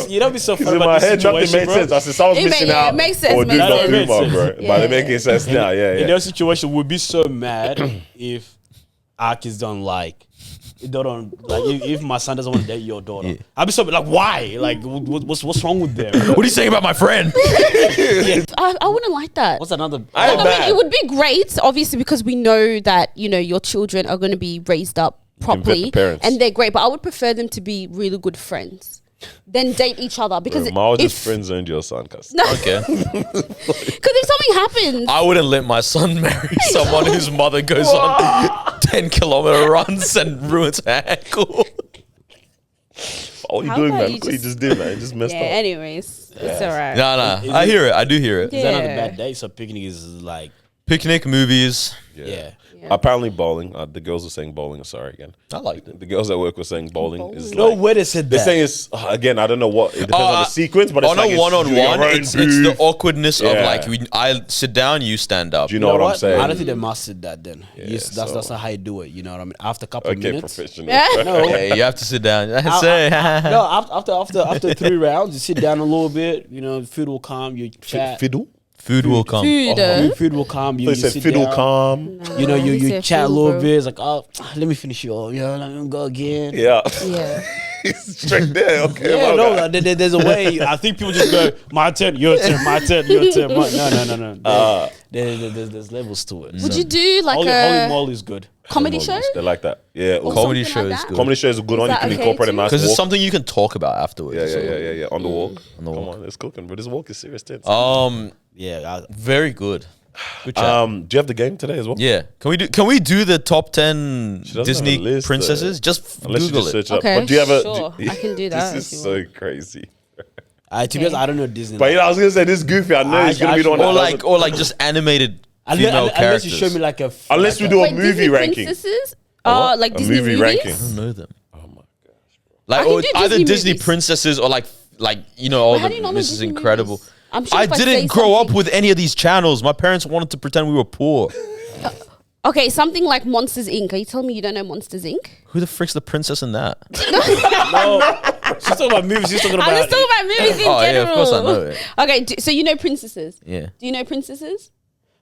You don't be so Because funny in about my this head, nothing situation, made bro. sense. I said, someone's missing out. It makes sense. Or do makes Dr. sense. Umar, bro. But Yeah. they're making sense now. In Yeah. your situation, we'd be so mad if our kids don't like. They don't like if my son doesn't want to date your daughter. Yeah. I'd be so like, why? Like, what's wrong with them? What are you saying about my friend? I wouldn't like that. What's another? I- Like, I bad. mean, it would be great, obviously, because we know that, you know, your children are going to be raised up can vet the properly parents. and they're great. But I would prefer them to be really good friends than date each other because Miles' if, friend zoned your son, cuz. Okay. because if something happens, I wouldn't let my son marry someone whose mother goes on 10-kilometer runs and ruins her ankle. What are you How doing, about man? you Look what you just- just did, man. You just messed yeah. up. Anyways, it's all right. No. I hear it. I do hear it. Is that not a Yeah. bad day? So picnic is like, Picnic, movies. yeah. Apparently bowling. The girls were saying bowling. Sorry again. I liked it. The girls at work were saying bowling is No like. way they said They're that. saying it's again. I don't know what it depends on the sequence, but it's on like a it's one-on-one, doing your own it's the booth. awkwardness of Yeah. like I sit down, you stand up. Do you know what I'm saying? I don't think they mastered that then. Yes, that's so- not how you do it. You know what I mean? After a couple of Okay, minutes. professional. No, Yeah, you have to sit down. I- no, after 3 rounds, you sit down a little bit. You know, food will calm. You chat. Fiddle. Food will come. Food. Food will calm. You, They you said sit fiddle down. calm. You know, He you said chat a food, little bro. bit. It's like, oh, let me finish your. You know, let me go again. Yeah. Yeah. Straight there. Okay. Yeah, my no, bad. there's a way. I think people just go, my turn, your turn, my turn, your turn. No. There's levels to it. Would you do like Holy a Moly is good. comedy show? They like that. Yeah. Or Comedy something show like is that? good. Comedy show is a good one. You that can okay incorporate a too? nice Because walk. it's something you can talk about afterwards. Yeah. On the walk. On the Come walk. on, it's cooking, but this walk is serious. Tense. Yeah, Very good. Good chat. Do you have the game today as well? Yeah. Can we do the top 10 doesn't have a Disney list, princesses? Just Unless you Google just it. search up. Okay, But do you have a? sure. I can do that This if is you so want. crazy. to be honest, I don't know Disney. But I was gonna say this goofy. I know he's gonna be the one. Or that like just animated female unless characters. you show me like a. Unless we like do a Wait, movie Disney ranking. princesses? what? Like A Disney movie movies? ranking. I don't know them. Oh my gosh, bro. Like I can or do either Disney Disney movies. princesses or like you know all Wait, how the do you not know Mrs. Disney Incredible. movies? I'm sure I if I didn't say grow up something- with any of these channels. My parents wanted to pretend we were poor. Okay, something like Monsters Inc. Are you telling me you don't know Monsters Inc? Who the frick's the princess in that? No, she's talking about movies. She's talking about. I'm just talking about movies in Oh, yeah, general. of course I know it. Okay, so you know princesses? Yeah. Do you know princesses?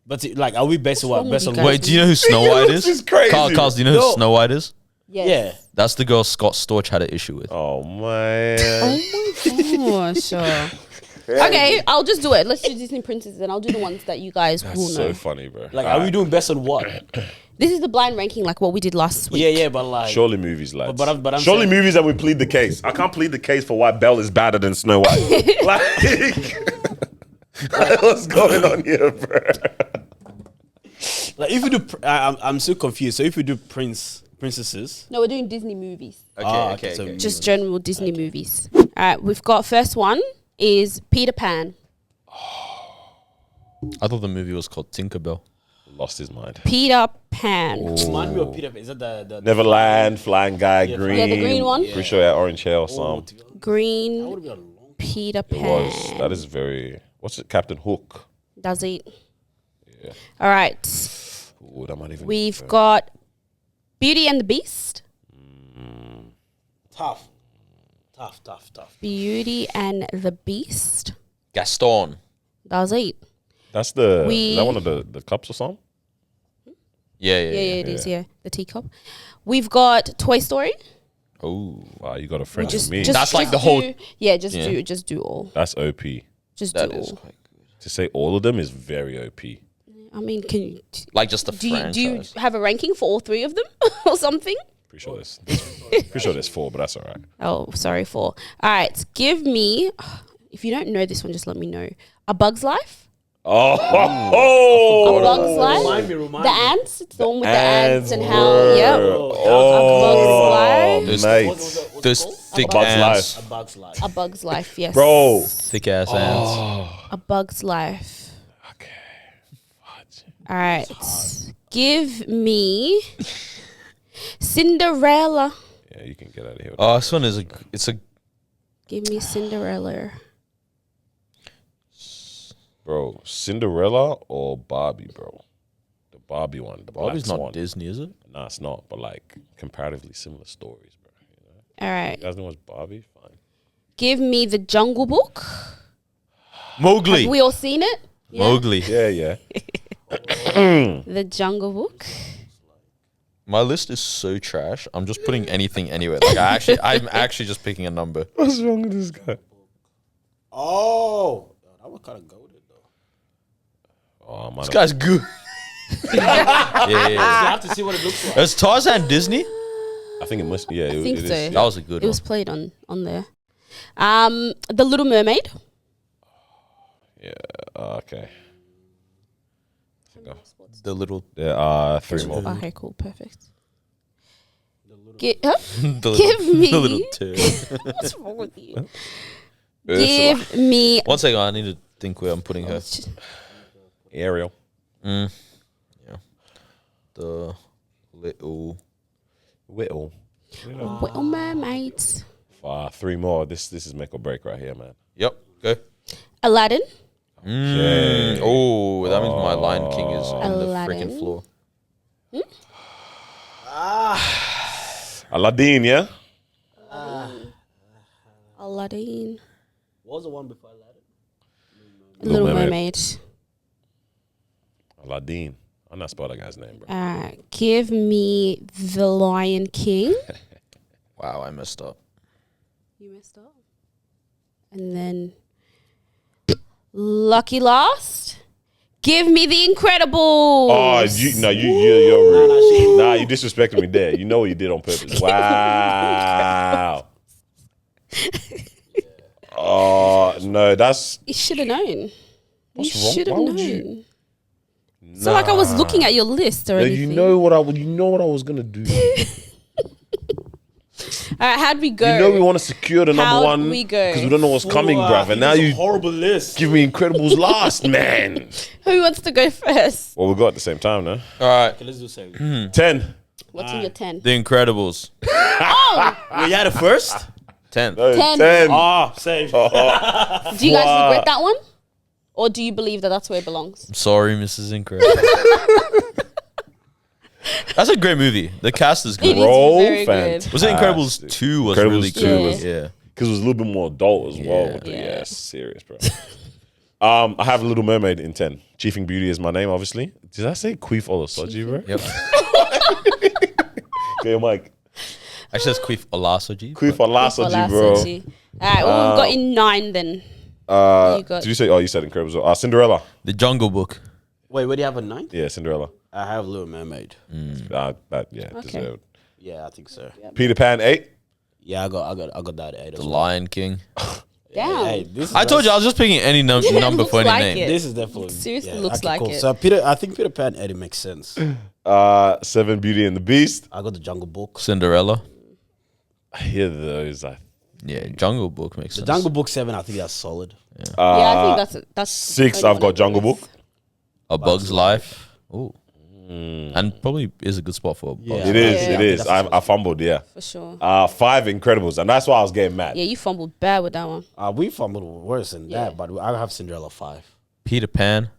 But like, are we based on What's what? wrong Based with on you guys? Wait, do you know who Snow White This is? is crazy. Carl, do you know No. who Snow White is? Yes. Yeah. That's the girl Scott Storch had an issue with. Oh man. Oh my gosh. Okay, I'll just do it. Let's do Disney princesses, and I'll do the ones that you guys will That's know. so funny, bro. Like, are we doing best on what? This is the blind ranking, like what we did last week. Yeah, but like, Surely movies, lads. But I'm Surely saying- movies, and we plead the case. I can't plead the case for why Belle is better than Snow White. Like, what's going on here, bro? like if we do, I'm so confused. So if we do princesses, No, we're doing Disney movies. Okay. so Just general Disney movies. All right, we've got first one is Peter Pan. I thought the movie was called Tinkerbell. Lost his mind. Peter Pan. remind me of Peter Pan. Is that the Neverland, Flying Guy, green. Yeah, the green one. Pretty sure he had orange hair or something. Green Peter It Pan. was. That is very. What's it? Captain Hook. Does it? Yeah. All right. Ooh, that might even. We've got Beauty and the Beast. tough. Beauty and the Beast. Gaston. Does it? That's the. We- Is that one of the cups or something? Yeah. Yeah, it is. Yeah, the teacup. We've got Toy Story. Oh, Wow, you got a friend Just, for me. just, That's like just the whole- do- Yeah, just Yeah. do all. That's OP. Just that do is all. quite good. To say all of them is very OP. I mean, can you Like just the do you, franchise. do you have a ranking for all three of them or something? Pretty sure there's 4, but that's all right. Oh, sorry, 4. All right, give me. If you don't know this one, just let me know. A Bug's Life. Oh, A Bug's Life. Remind The me. ants. It's the one with the ants and how. bro. Yep. Oh, A Bug's mate. Those thick Bug's ants. Life. A Bug's Life. A Bug's Life. Yes. Bro. Thick ass ants. A Bug's Life. Okay. Fudge. All right. Give me Cinderella. Yeah, you can get out of here. Oh, this one is it's a Give me Cinderella. Bro, Cinderella or Barbie, bro? The Barbie one. The Barbie's Black not Swan. Disney, is it? Nah, it's not. But like comparatively similar stories, bro. You know? All right. You guys know what's Barbie? Fine. Give me The Jungle Book. Mowgli. Have we all seen it? Yeah. Mowgli. Yeah, yeah. The Jungle Book. My list is so trash. I'm just putting anything anywhere. Like I'm actually just picking a number. What's wrong with this guy? Oh, that one kind of goaded though. Oh man, This guy's good. yeah. You have to see what it looks like. Is Tarzan Disney? I think it must. Yeah, I think it so. is. That was a good It one. was played on there. The Little Mermaid. Yeah. Okay. The little, There are 3 more. Okay, cool, perfect. the Give me- the little turd. What's wrong with you? Ursula. Give me. One second, I need to think where I'm putting her. Ariel. Yeah. The little. Whittle. Little Mermaids. 3 more. This is make or break right here, man. Yep. Go. Aladdin. Okay. Oh, that means my Lion King is on the Aladdin. freaking floor. Aladdin, yeah. Aladdin. What was the one before Aladdin? Little Mermaid. Mermaid. Aladdin. I'm not spell that guy's name, bro. Give me The Lion King. Wow, I messed up. You messed up. And then lucky last. Give me The Incredibles. Oh, you're rude. Nah, you disrespected me there. You know what you did on purpose. Wow. Oh no, that's You should have known. What's You wrong? should have Why known. would you- So like I was looking at your list or Yeah, anything. you know what I was gonna do. All right, how'd we go? You know we want to secure the number How'd one we go? because we don't know what's coming, bruv. And now It's a you horrible list. give me Incredibles last, man. Who wants to go first? Well, we got at the same time, no? All right. Okay, let's do 7. 10. What's in your 10? The Incredibles. Wait, you had it first? 10. No, 10. 10. Ah, same. Do you guys regret that one? Or do you believe that that's where it belongs? I'm sorry, Mrs. Incredible. That's a great movie. The cast is It good. is Bro, very fantastic. good. Was it Incredibles 2 was Incredibles really 2 good. was- Yeah. Because it was a little bit more adult as well. With the, Yeah. yeah, serious, bro. I have Little Mermaid in 10. Chiefing Beauty is my name, obviously. Did I say Queef Olasoji, bro? Yep. Okay, Mike. Actually, that's Queef Olasoji. Queef Olasoji, bro. All right, what we've got in 9 then? You got- Did you say? Oh, you said Incredibles. Cinderella. The Jungle Book. Wait, what do you have at 9th? Yeah, Cinderella. I have Little Mermaid. Deserved. Yeah, I think so. Peter Pan 8. Yeah, I got that at 8 as The well. Lion King. Damn. Hey, this is I told you I was just picking any number looks for any like name. it. This is definitely Seriously looks like it. So I think Peter Pan 8 makes sense. 7, Beauty and the Beast. I got the Jungle Book. Cinderella. I hear those. Yeah, Jungle Book makes The sense. Jungle Book 7, I think that's solid. Yeah, I think that's 6, only I've one got I Jungle agree Book. with. A Bug's Life. Ooh. And probably is a good spot for a Bug's Yeah. Life. It is. Yeah. It is. I fumbled. Yeah. For sure. 5, Incredibles, and that's why I was getting mad. Yeah, you fumbled bad with that one. We fumbled worse than Yeah. that, but I have Cinderella 5. Peter Pan.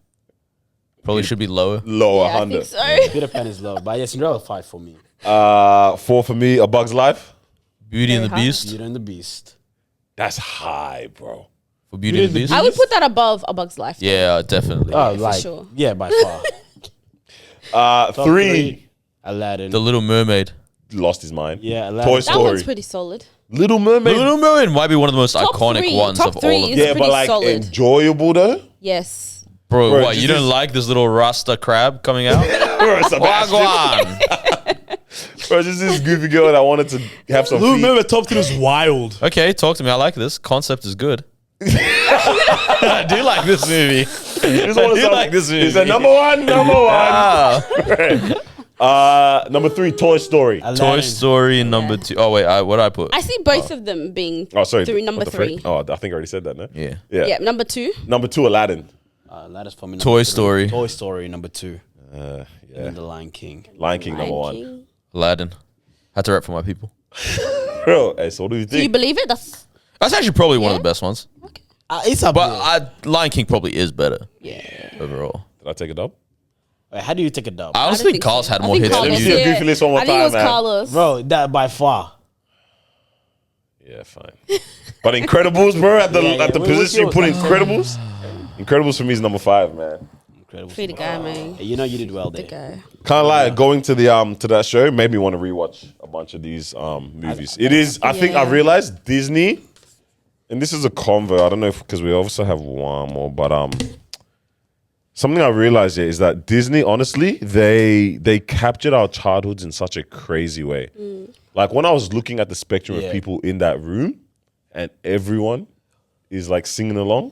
Probably should be lower. Lower Yeah, I 100. think so. Peter Pan is low, but yeah, Cinderella 5 for me. 4 for me. A Bug's Life. Beauty and the Very high. Beast. Beauty and the Beast. That's high, bro. For Beauty and the Beast. I would put that above A Bug's Life. Yeah, definitely. Oh, like sure. yeah, by far. 3. Aladdin. Uh, The Little Mermaid. Lost his mind. Yeah, Aladdin. Toy That Story. one's pretty solid. Little Mermaid. The Little Mermaid might be one of the most Top iconic three. ones Top of three all of is- them. Yeah, but pretty like solid. enjoyable though. Yes. Bro, Bro, what? just You don't this- like this little Rasta crab coming out? Bro, Sebastian. Wagwan. Bro, just this goofy girl that wanted to have some Little feet. Mermaid top 3 is wild. Okay, talk to me. I like this. Concept is good. I do like this movie. Just I wanted do some- like this movie. He said number one. Ah. Number 3, Toy Story. Toy Aladdin. Story number 2. Oh, wait. What did I put? I see both of them being Oh, sorry. through number What the 3. frick? Oh, I think I already said that, no? Yeah. Yeah. Yeah, number 2. Number 2, Aladdin. That is for me. Toy number 3. Story. Toy Story number 2. Yeah. And The Lion King. Lion King number 1. Aladdin. Had to rap for my people. Bro, hey, so what do you Do you think? believe it? That's actually probably one of Yeah? the best ones. It's a But Lion King probably is better Yeah. overall. Did I take it up? Wait, how do you take a dub? I honestly think Carl's had I more think hits than Carlos Let me you. see a did. goofy list one more I think it time, was man. Carlos. Bro, that by far. Yeah, fine. But Incredibles, bro, at the Yeah, at the yeah. What's position you yours? put Incredibles. Incredibles for me is number 5, man. Incredible. Free the guy, man. Hey, you know you did well The there. guy. Can't lie, going to the to that show made me want to rewatch a bunch of these movies. It is, I think I Yeah. realized Disney, and this is a convo. I don't know if because we also have one more, but something I realized here is that Disney, honestly, they captured our childhoods in such a crazy way. Like when I was looking at the spectrum Yeah. of people in that room, and everyone is like singing along,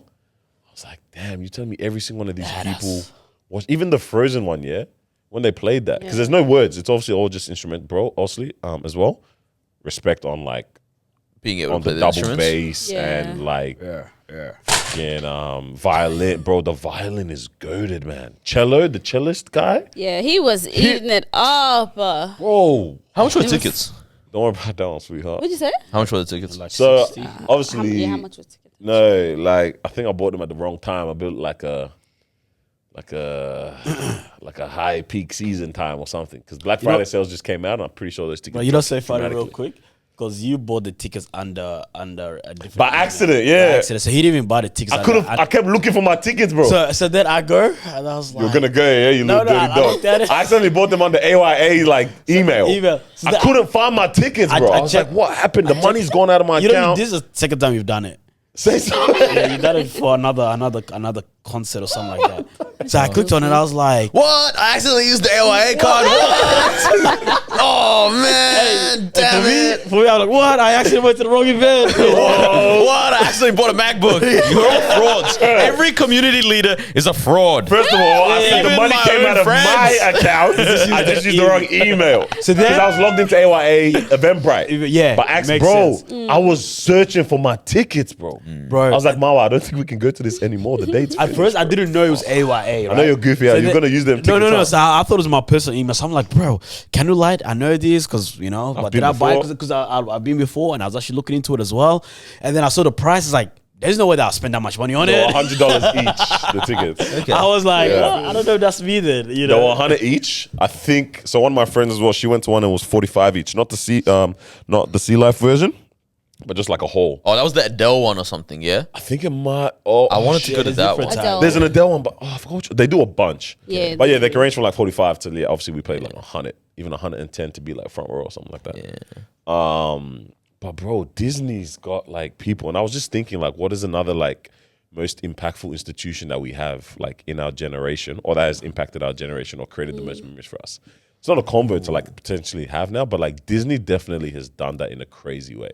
I was like, damn, you telling me every single one of these people watched, even the Frozen one, yeah, when they played that, because there's no words, it's obviously all just instrument, bro. Obviously, as well, respect on like Being able on to play the the double instruments. bass Yeah. and like Yeah. fucking violin, bro. The violin is goaded, man. The cellist guy, Yeah, he was eating it up. bro. How much were tickets? Don't worry about that one, sweetheart. What'd you say? How much were the tickets? Like So 60. obviously, How much was it? no, like I think I bought them at the wrong time. I built like a high peak season time or something because Black Friday sales just came out. And I'm pretty sure those tickets. But you don't say dropped funny real dramatically. quick because you bought the tickets under a different By accident, yeah. By accident. So he didn't even buy the tickets. I kept looking for my tickets, bro. So then I go and I was like, You're gonna go, yeah, you No, little no, dirty I looked at dog. it. I accidentally bought them on the AYA like email. So I that- couldn't find my tickets, bro. I was checked- like, what happened? The money's gone out of my you know, account. this is the second time you've done it. Say so. Yeah, you done it for another concert or something like that. So I clicked on it and I was like, What? I accidentally used the AYA card. What? Oh man, damn it! for me, I was like, what? I actually went to the wrong event. What? I actually bought a MacBook. You're all frauds. Every community leader is a fraud. First of all, I said the Even money my came own out of friends. my account. I just used the wrong email. So then- Because I was logged into AYA Eventbrite. Yeah, But ask, makes bro, sense. I was searching for my tickets, bro. Bro. I was like, Marwa, I don't think we can go to this anymore. The date's At first, I didn't know it was AYA. Right? I know you're goofy. So You're then- going to use them tickets. No. huh? So I thought it was my personal email. So I'm like, bro, Candlelight, I know this because, you know, but been did I buy it before. because I've been before and I was actually looking into it as well. And then I saw the price. It's like, there's no way that I'll spend that much money on They were it. $100 each, the tickets. I was like, Yeah. well, I don't know if that's me then. You They were know? 100 each. I think so. One of my friends as well. She went to one and it was 45 each. Not the Sea Life version, but just like a whole. Oh, that was the Adele one or something. Yeah, I think it might. Oh, I wanted to shit. go to there's that different one. types. Adele. There's an Adele one, but I forgot. They do a bunch. Yeah. But yeah, they can range from like 45 to obviously we played like 100, even 110 to be like front row or something like that. Yeah. But bro, Disney's got like people, and I was just thinking like, what is another like most impactful institution that we have, like in our generation, or that has impacted our generation or created the most memories for us. It's not a combo to like potentially have now, but like Disney definitely has done that in a crazy way.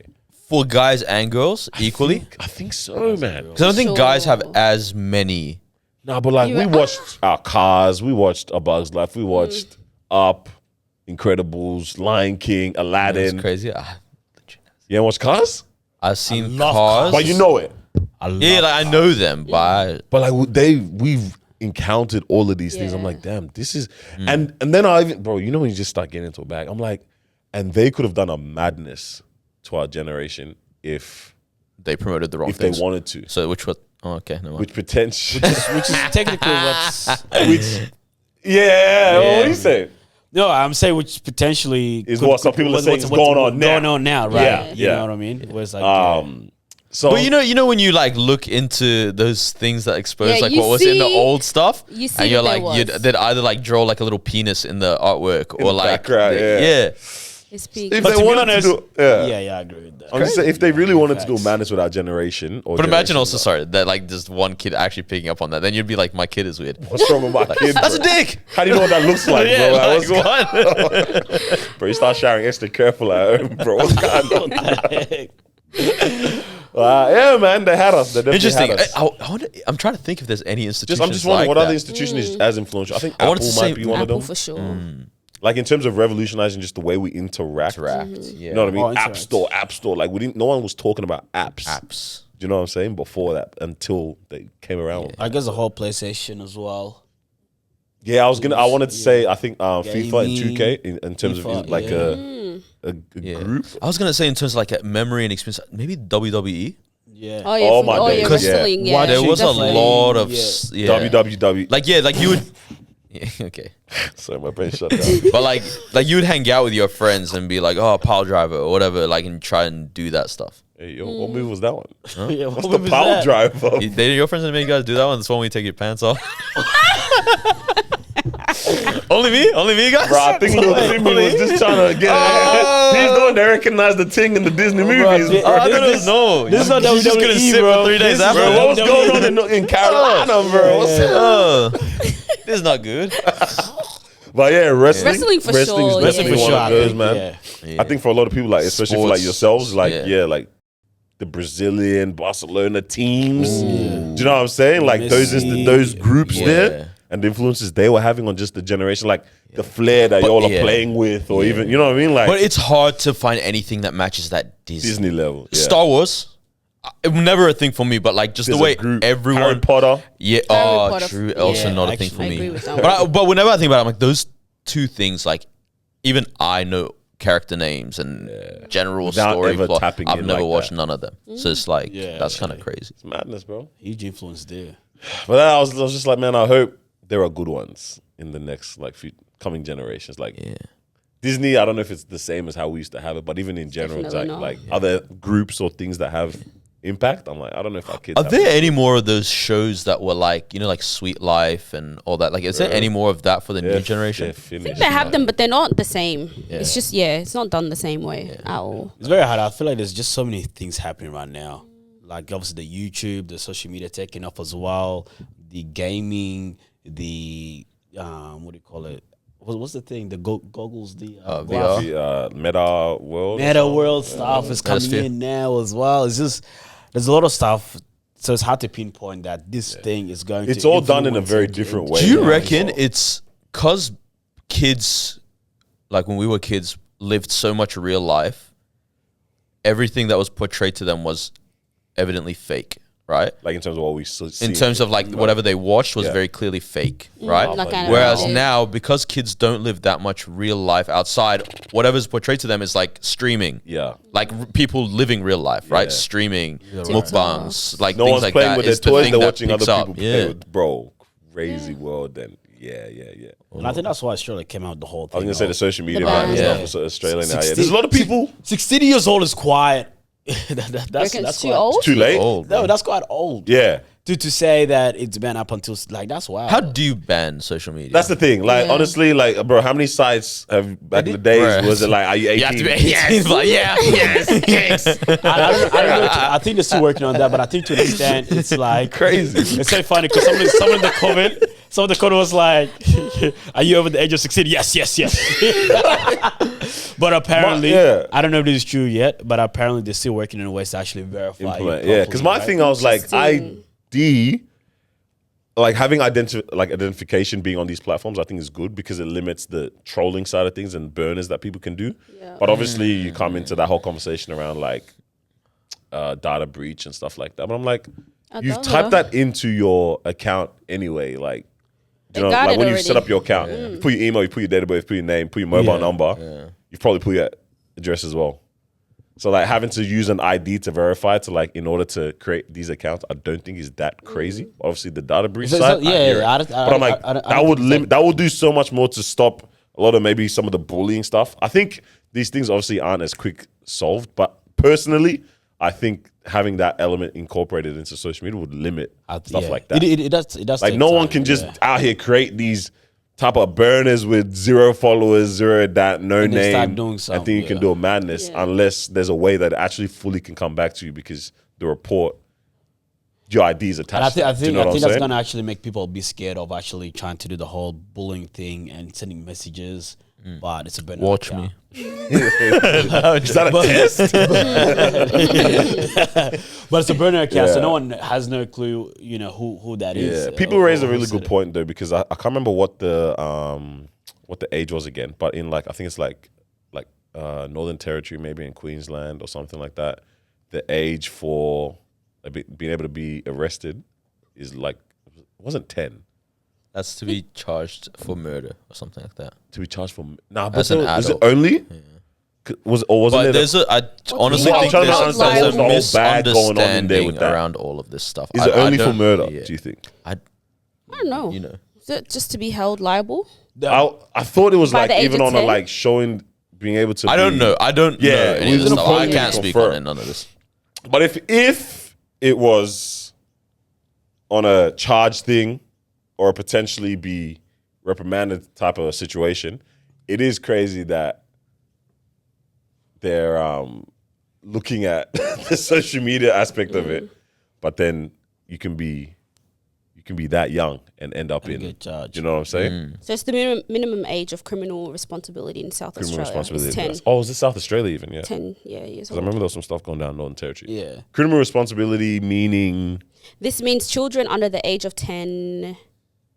For guys and girls equally? I think so, man. Because I don't think guys have as many. No, but like we watched our Cars, we watched A Bug's Life, we watched Up, Incredibles, Lion King, Aladdin. It's crazy. You ain't watch Cars? I've seen love Cars. But you know it. Yeah, like I know them, but But like we've encountered all of these things. I'm like, damn, this is and then I even, bro, you know when you just start getting into a bag, I'm like, and they could have done a madness to our generation if they promoted the wrong if things. they wanted to. So which was okay, no mind. Which potential which is technically what's yeah, what are you saying? no, I'm saying which potentially Is what some people are saying is going on now. Going on now, right? Yeah, You yeah. know what I mean? Where it's like, So But you know when you like look into those things that expose Yeah, like you what was in the see- old stuff, you see and you're that like there was. they'd either like draw like a little penis in the artwork or the like background, yeah. It's big. if But they to be wanted honest, to do, yeah. yeah, I agree with that. I'm just saying, if they really wanted to do Facts. madness with our generation, or But imagine generation, also, sorry, that like just one kid actually picking up on that. Then you'd be like, my kid is weird. what's wrong with my kid? That's a bro? dick. How do you know what that looks like, bro? Yeah, Like, like, what's what? bro, you start showering extra careful at home, bro. What's going on? Yeah, man, they had us. They definitely Interesting. had us. I wonder, I'm trying to think if there's any institutions. I'm just wondering like what that. other institution is as influential. I think I Apple wanted to say might be one of Apple them. for sure. Like in terms of revolutionizing just the way we interact. Yeah. You know what I mean? Oh, App interact. App Store. Like no one was talking about apps. Apps. Do you know what I'm saying? Before that, until they came around. I guess the whole PlayStation as well. Yeah, I wanted to say, I think FIFA and Gaming. 2K in terms FIFA, of like a Yeah. group. I was gonna say in terms of like a memory and experience, maybe WWE. Yeah. Oh yeah, Oh, my days, yeah. wrestling. Yeah, There was a definitely. lot of Yeah. WWW. like you would. Yeah, okay. Sorry, my brain shut down. But like you would hang out with your friends and be like, oh, Power Driver or whatever, like, and try and do that stuff. Hey, yo, what movie was that one? Yeah, What's what the was Power that? Driver? Your friends didn't make you guys do that one? This one where you take your pants off? Only me, guys? Bro, I think Lil Timmy was just trying to get He's the one that recognized the ting in the Disney movies. yeah, Bro, I thought it was no. this is not You just couldn't WWE, sit bro. for 3 days This is after. bro, what was going on in Carolina, bro? What's up? Oh, this is not good. But yeah, wrestling. Wrestling for Wrestling's sure, definitely yeah. one of I those, think, man. yeah. I think for a lot of people, like especially for like Sports, yourselves, like yeah. like the Brazilian, Barcelona teams. Do you know what I'm saying? Like Messi, those groups yeah. there and the influences they were having on just the generation, like the flair that y'all are yeah. playing with, or even, you know what I mean? Like But it's hard to find anything that matches that Disney level. Yeah. Star Wars, it was never a thing for me, but like just There's the a way group. everyone. Harry Potter. Yeah, Harry Potter, true. yeah, Also not a thing actually, for I me. agree with that But whenever I think about it, I'm like, those two things, like, even I know character names and general Without story ever plot. tapping I've in never like watched that. none of them. So it's like, Yeah, that's kind of crazy. It's madness, bro. Huge influence there. But I was just like, man, I hope there are good ones in the next like few coming generations. Like Yeah. Disney, I don't know if it's the same as how we used to have it, but even in general, it's Definitely like not. other groups or things that have impact. I'm like, I don't know if our kids Are have there it. any more of those shows that were like, you know, like Sweet Life and all that? Like, is there any more of that for the new They're generation? finished. They have them, but they're not the same. Yeah. It's just it's not done the same way at all. It's very hard. I feel like there's just so many things happening right now. Like obviously the YouTube, the social media taking off as well, the gaming, the what do you call it? What's the thing? The goggles, the VR. The Meta World. Meta world stuff is coming Metasphere. in now as well. It's just there's a lot of stuff, so it's hard to pinpoint that this thing is going. It's to all done in a influence very and- different and way. Do you Yeah, reckon so- it's because kids, like when we were kids, lived so much real life, everything that was portrayed to them was evidently fake, right? Like in terms of what we see. In terms of like whatever they watched was Yeah. very clearly fake, right? like I know. Whereas Yeah. now, because kids don't live that much real life outside, whatever's portrayed to them is like streaming. Yeah. Like people living real life, right? Yeah. Streaming, TikToks. mukbangs, like No things one's like playing that. with their is the toys, thing they're that watching other picks people up. play Yeah. with, bro, crazy world then. Yeah. And I think that's why Australia came out with the whole I thing. was gonna say the social media ban. man Yeah. stuff for Australia now. Yeah. 16 There's a lot of people 16 years old is quiet. That's Reckon it's too quite- old? too late. Old, No, bro. that's quite old. Yeah. to say that it's been up until like that's wild. How do you ban social media? That's the thing. Like, Yeah. honestly, like, bro, how many sites have back in the days Bruh. was it like, are you 18? You have to be 18. Like, yes. I don't know. I think they're still working on that, but I think to an extent it's like Crazy. It's so funny because someone in the comment was like, "Are you over the age of 16?" Yes. But apparently, yeah. I don't know if this is true yet, but apparently they're still working on ways to actually verify. Implement. it Yeah, because my properly, thing, I was like, Interesting. ID, like having identification being on these platforms, I think is good because it limits the trolling side of things and burners that people can do. Yeah. But obviously, you come into that whole conversation around like data breach and stuff like that. But I'm like, you've don't typed know. that into your account anyway. Like, They you know, got like it when you already. set up your account, you put your email, you put your date of birth, put your name, put your mobile number. You've probably put your address as well. So like having to use an ID to verify to like in order to create these accounts, I don't think is that crazy. Obviously, the data breach So- side, so- I hear it. but I'm like, that would limit. That would do so much more to stop a lot of maybe some of the bullying stuff. I think these things obviously aren't as quick solved, but personally, I think having that element incorporated into social media would limit stuff like that. It does. Like take no one time, can just yeah. out here create these type of burners with 0 followers, 0 that, no And they start name. doing I something, think you can yeah. do a madness Yeah. unless there's a way that it actually fully can come back to you because the report, your ID is attached. And I think, to I that. Do think, you know I what think I'm that's saying? gonna actually make people be scared of actually trying to do the whole bullying thing and sending messages. But it's a bit Watch me. Is that a test? But it's a burner account, so Yeah. no one has no clue, who that is. Yeah, people or raise a who really said good it. point though because I can't remember what the age was again, but in like I think it's like Northern Territory, maybe in Queensland or something like that. The age for being able to be arrested is like it wasn't 10 That's to be charged for murder or something like that. to be charged for. Nah, but As an was it adult. only? Wasn't But it? there's I honestly Well, think I'm trying to there's understand a what's the whole bag going on in there with misunderstanding that. around all of this stuff. Is it only for don't- murder? yeah. Do you think? I don't know. You know. Is it just to be held liable? I thought it was By like the age even of on a 10? like showing being able to. I don't be- know. I don't Yeah, know any we of this was stuff. gonna I probably can't speak confirm. on it, none of this. But if it was on a charge thing or potentially be reprimanded type of situation, it is crazy that they're looking at the social media aspect of it, but then you can be that young and end up in. get charged. You know what I'm saying? So it's the minimum age of criminal responsibility in South Criminal Australia. responsibility. It's 10. Yes. Oh, is it South Australia even? Yeah. 10 years Because I old. remember there was some stuff going down in Northern Territory. Yeah. Criminal responsibility meaning This means children under the age of 10.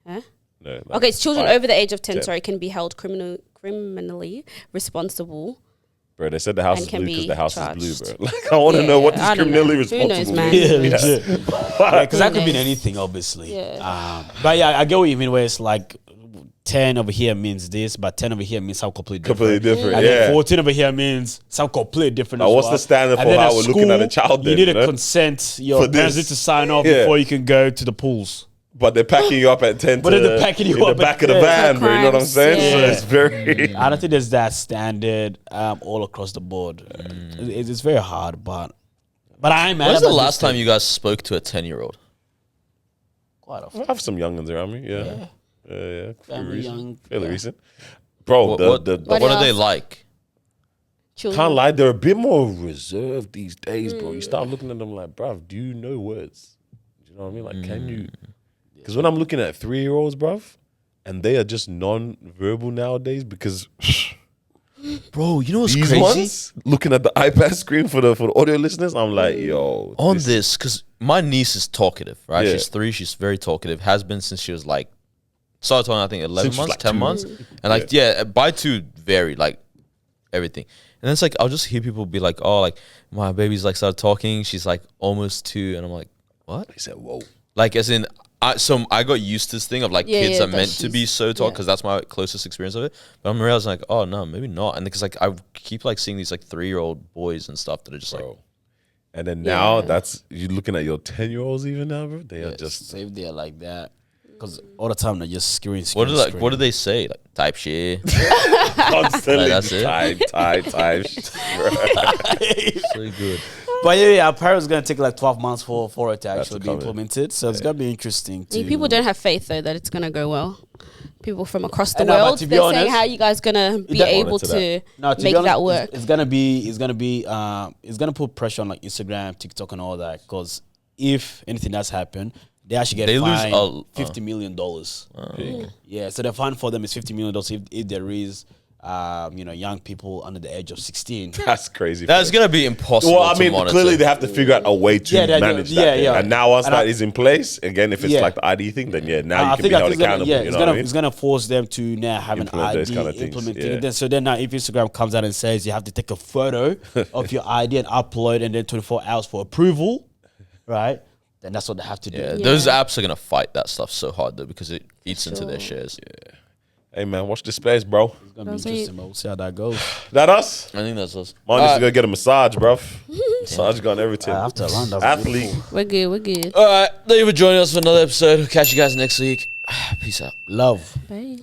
Huh? no. Like Okay, it's children 5. over the age of 10, 10. sorry, can be held criminally responsible. Bro, they said the house And is can blue because be the house charged. is blue, bro. Like, I want to know what I this don't know. criminally Who knows, responsible man? means. Yeah, because that could be Who knows? anything, obviously. Yeah. But yeah, I get what you mean. Where it's like 10 over here means this, but 10 over here means something completely different. Completely different, And yeah. then 14 over here means something completely different. as What's well. the standard And for then how at we're looking at a school, child You then, need you a know? consent. Your For parents this. need to sign off Yeah. before you can go to the pools. But they're packing you up at 10 But then they're packing you in up the at back of the 10. van, bro. You know what I'm Crimes, saying? So yeah. it's very... I don't think there's that standard all across the board. It's very hard, but I'm mad When's about the this last time thing. you guys spoke to a 10-year-old? Quite often. I have some youngins around me, yeah. Yeah. Family Fairly recent. young, Fairly yeah. recent. Bro, What What are they else? like? Children. can't lie, they're a bit more reserved these days, bro. You start looking at them like, bruv, do you know words? Do you know what I mean? Like, can you... Because when I'm looking at 3-year-olds, bruv, and they are just non-verbal nowadays because... Bro, you know what's These crazy? ones, looking at the iPad screen for the audio listeners, I'm like, yo. On this, because my niece is talkative, right? Yeah. She's 3, she's very talkative, has been since she was like, started talking, I think, 11 Since she was, months, like, 10 2. months. And like, yeah, by 2, very, like, everything. And then it's like, I'll just hear people be like, oh, like, my baby's like started talking, she's like almost 2. And I'm like, what? He said, whoa. Like, as in, I got used to this thing of like Yeah, kids yeah, are that meant to be she's- so talk yeah. because that's my closest experience of it. But I'm realizing like, oh no, maybe not. And because like I keep like seeing these like 3-year-old boys and stuff that are just like, Bro. And then now Yeah. that's, you're looking at your 10-year-olds even now, bro. They are just... Save there like that. Because all the time they're just screwing. what do they say? Like type shit. constantly Like, that's it? type. So good. But yeah, apparently it's gonna take like 12 months for it to actually be come in. implemented. So it's gonna be interesting. I mean, people don't have faith though that it's gonna go well. People from across the I know, but world, to be they're saying honest, how are you guys gonna be that- able to to No, to make be honest, that work. It's gonna put pressure on like Instagram, TikTok, and all that. Because if anything does happen, they actually get They lose fined a- $50 million. Yeah, so the fine for them is $50 million if there is, young people under the age of 16. That's crazy. That's gonna be impossible. Well, I to mean, monitor. clearly they have to figure out a way to Yeah, manage yeah, that. yeah. And now once And that is in place, again, if it's Yeah. like the ID thing, then now you can be held accountable. You know what I mean? It's gonna force them to now have Implement an those ID kind of things, implemented. yeah. So then now if Instagram comes out and says you have to take a photo of your ID and upload and then 24 hours for approval, right? Then that's what they have to do. Yeah, Yeah. those apps are gonna fight that stuff so hard though because it eats into their Sure. shares. Hey, man, watch this space, bro. It's gonna be That's interesting, but we'll see how that goes. That us? I think that's us. Mine needs to go get a massage, bro. Massage gun, everything. I have to run. That's Athlete. beautiful. We're good. We're good. All right, thank you for joining us for another episode. Catch you guys next week. Peace out. Love. Bye.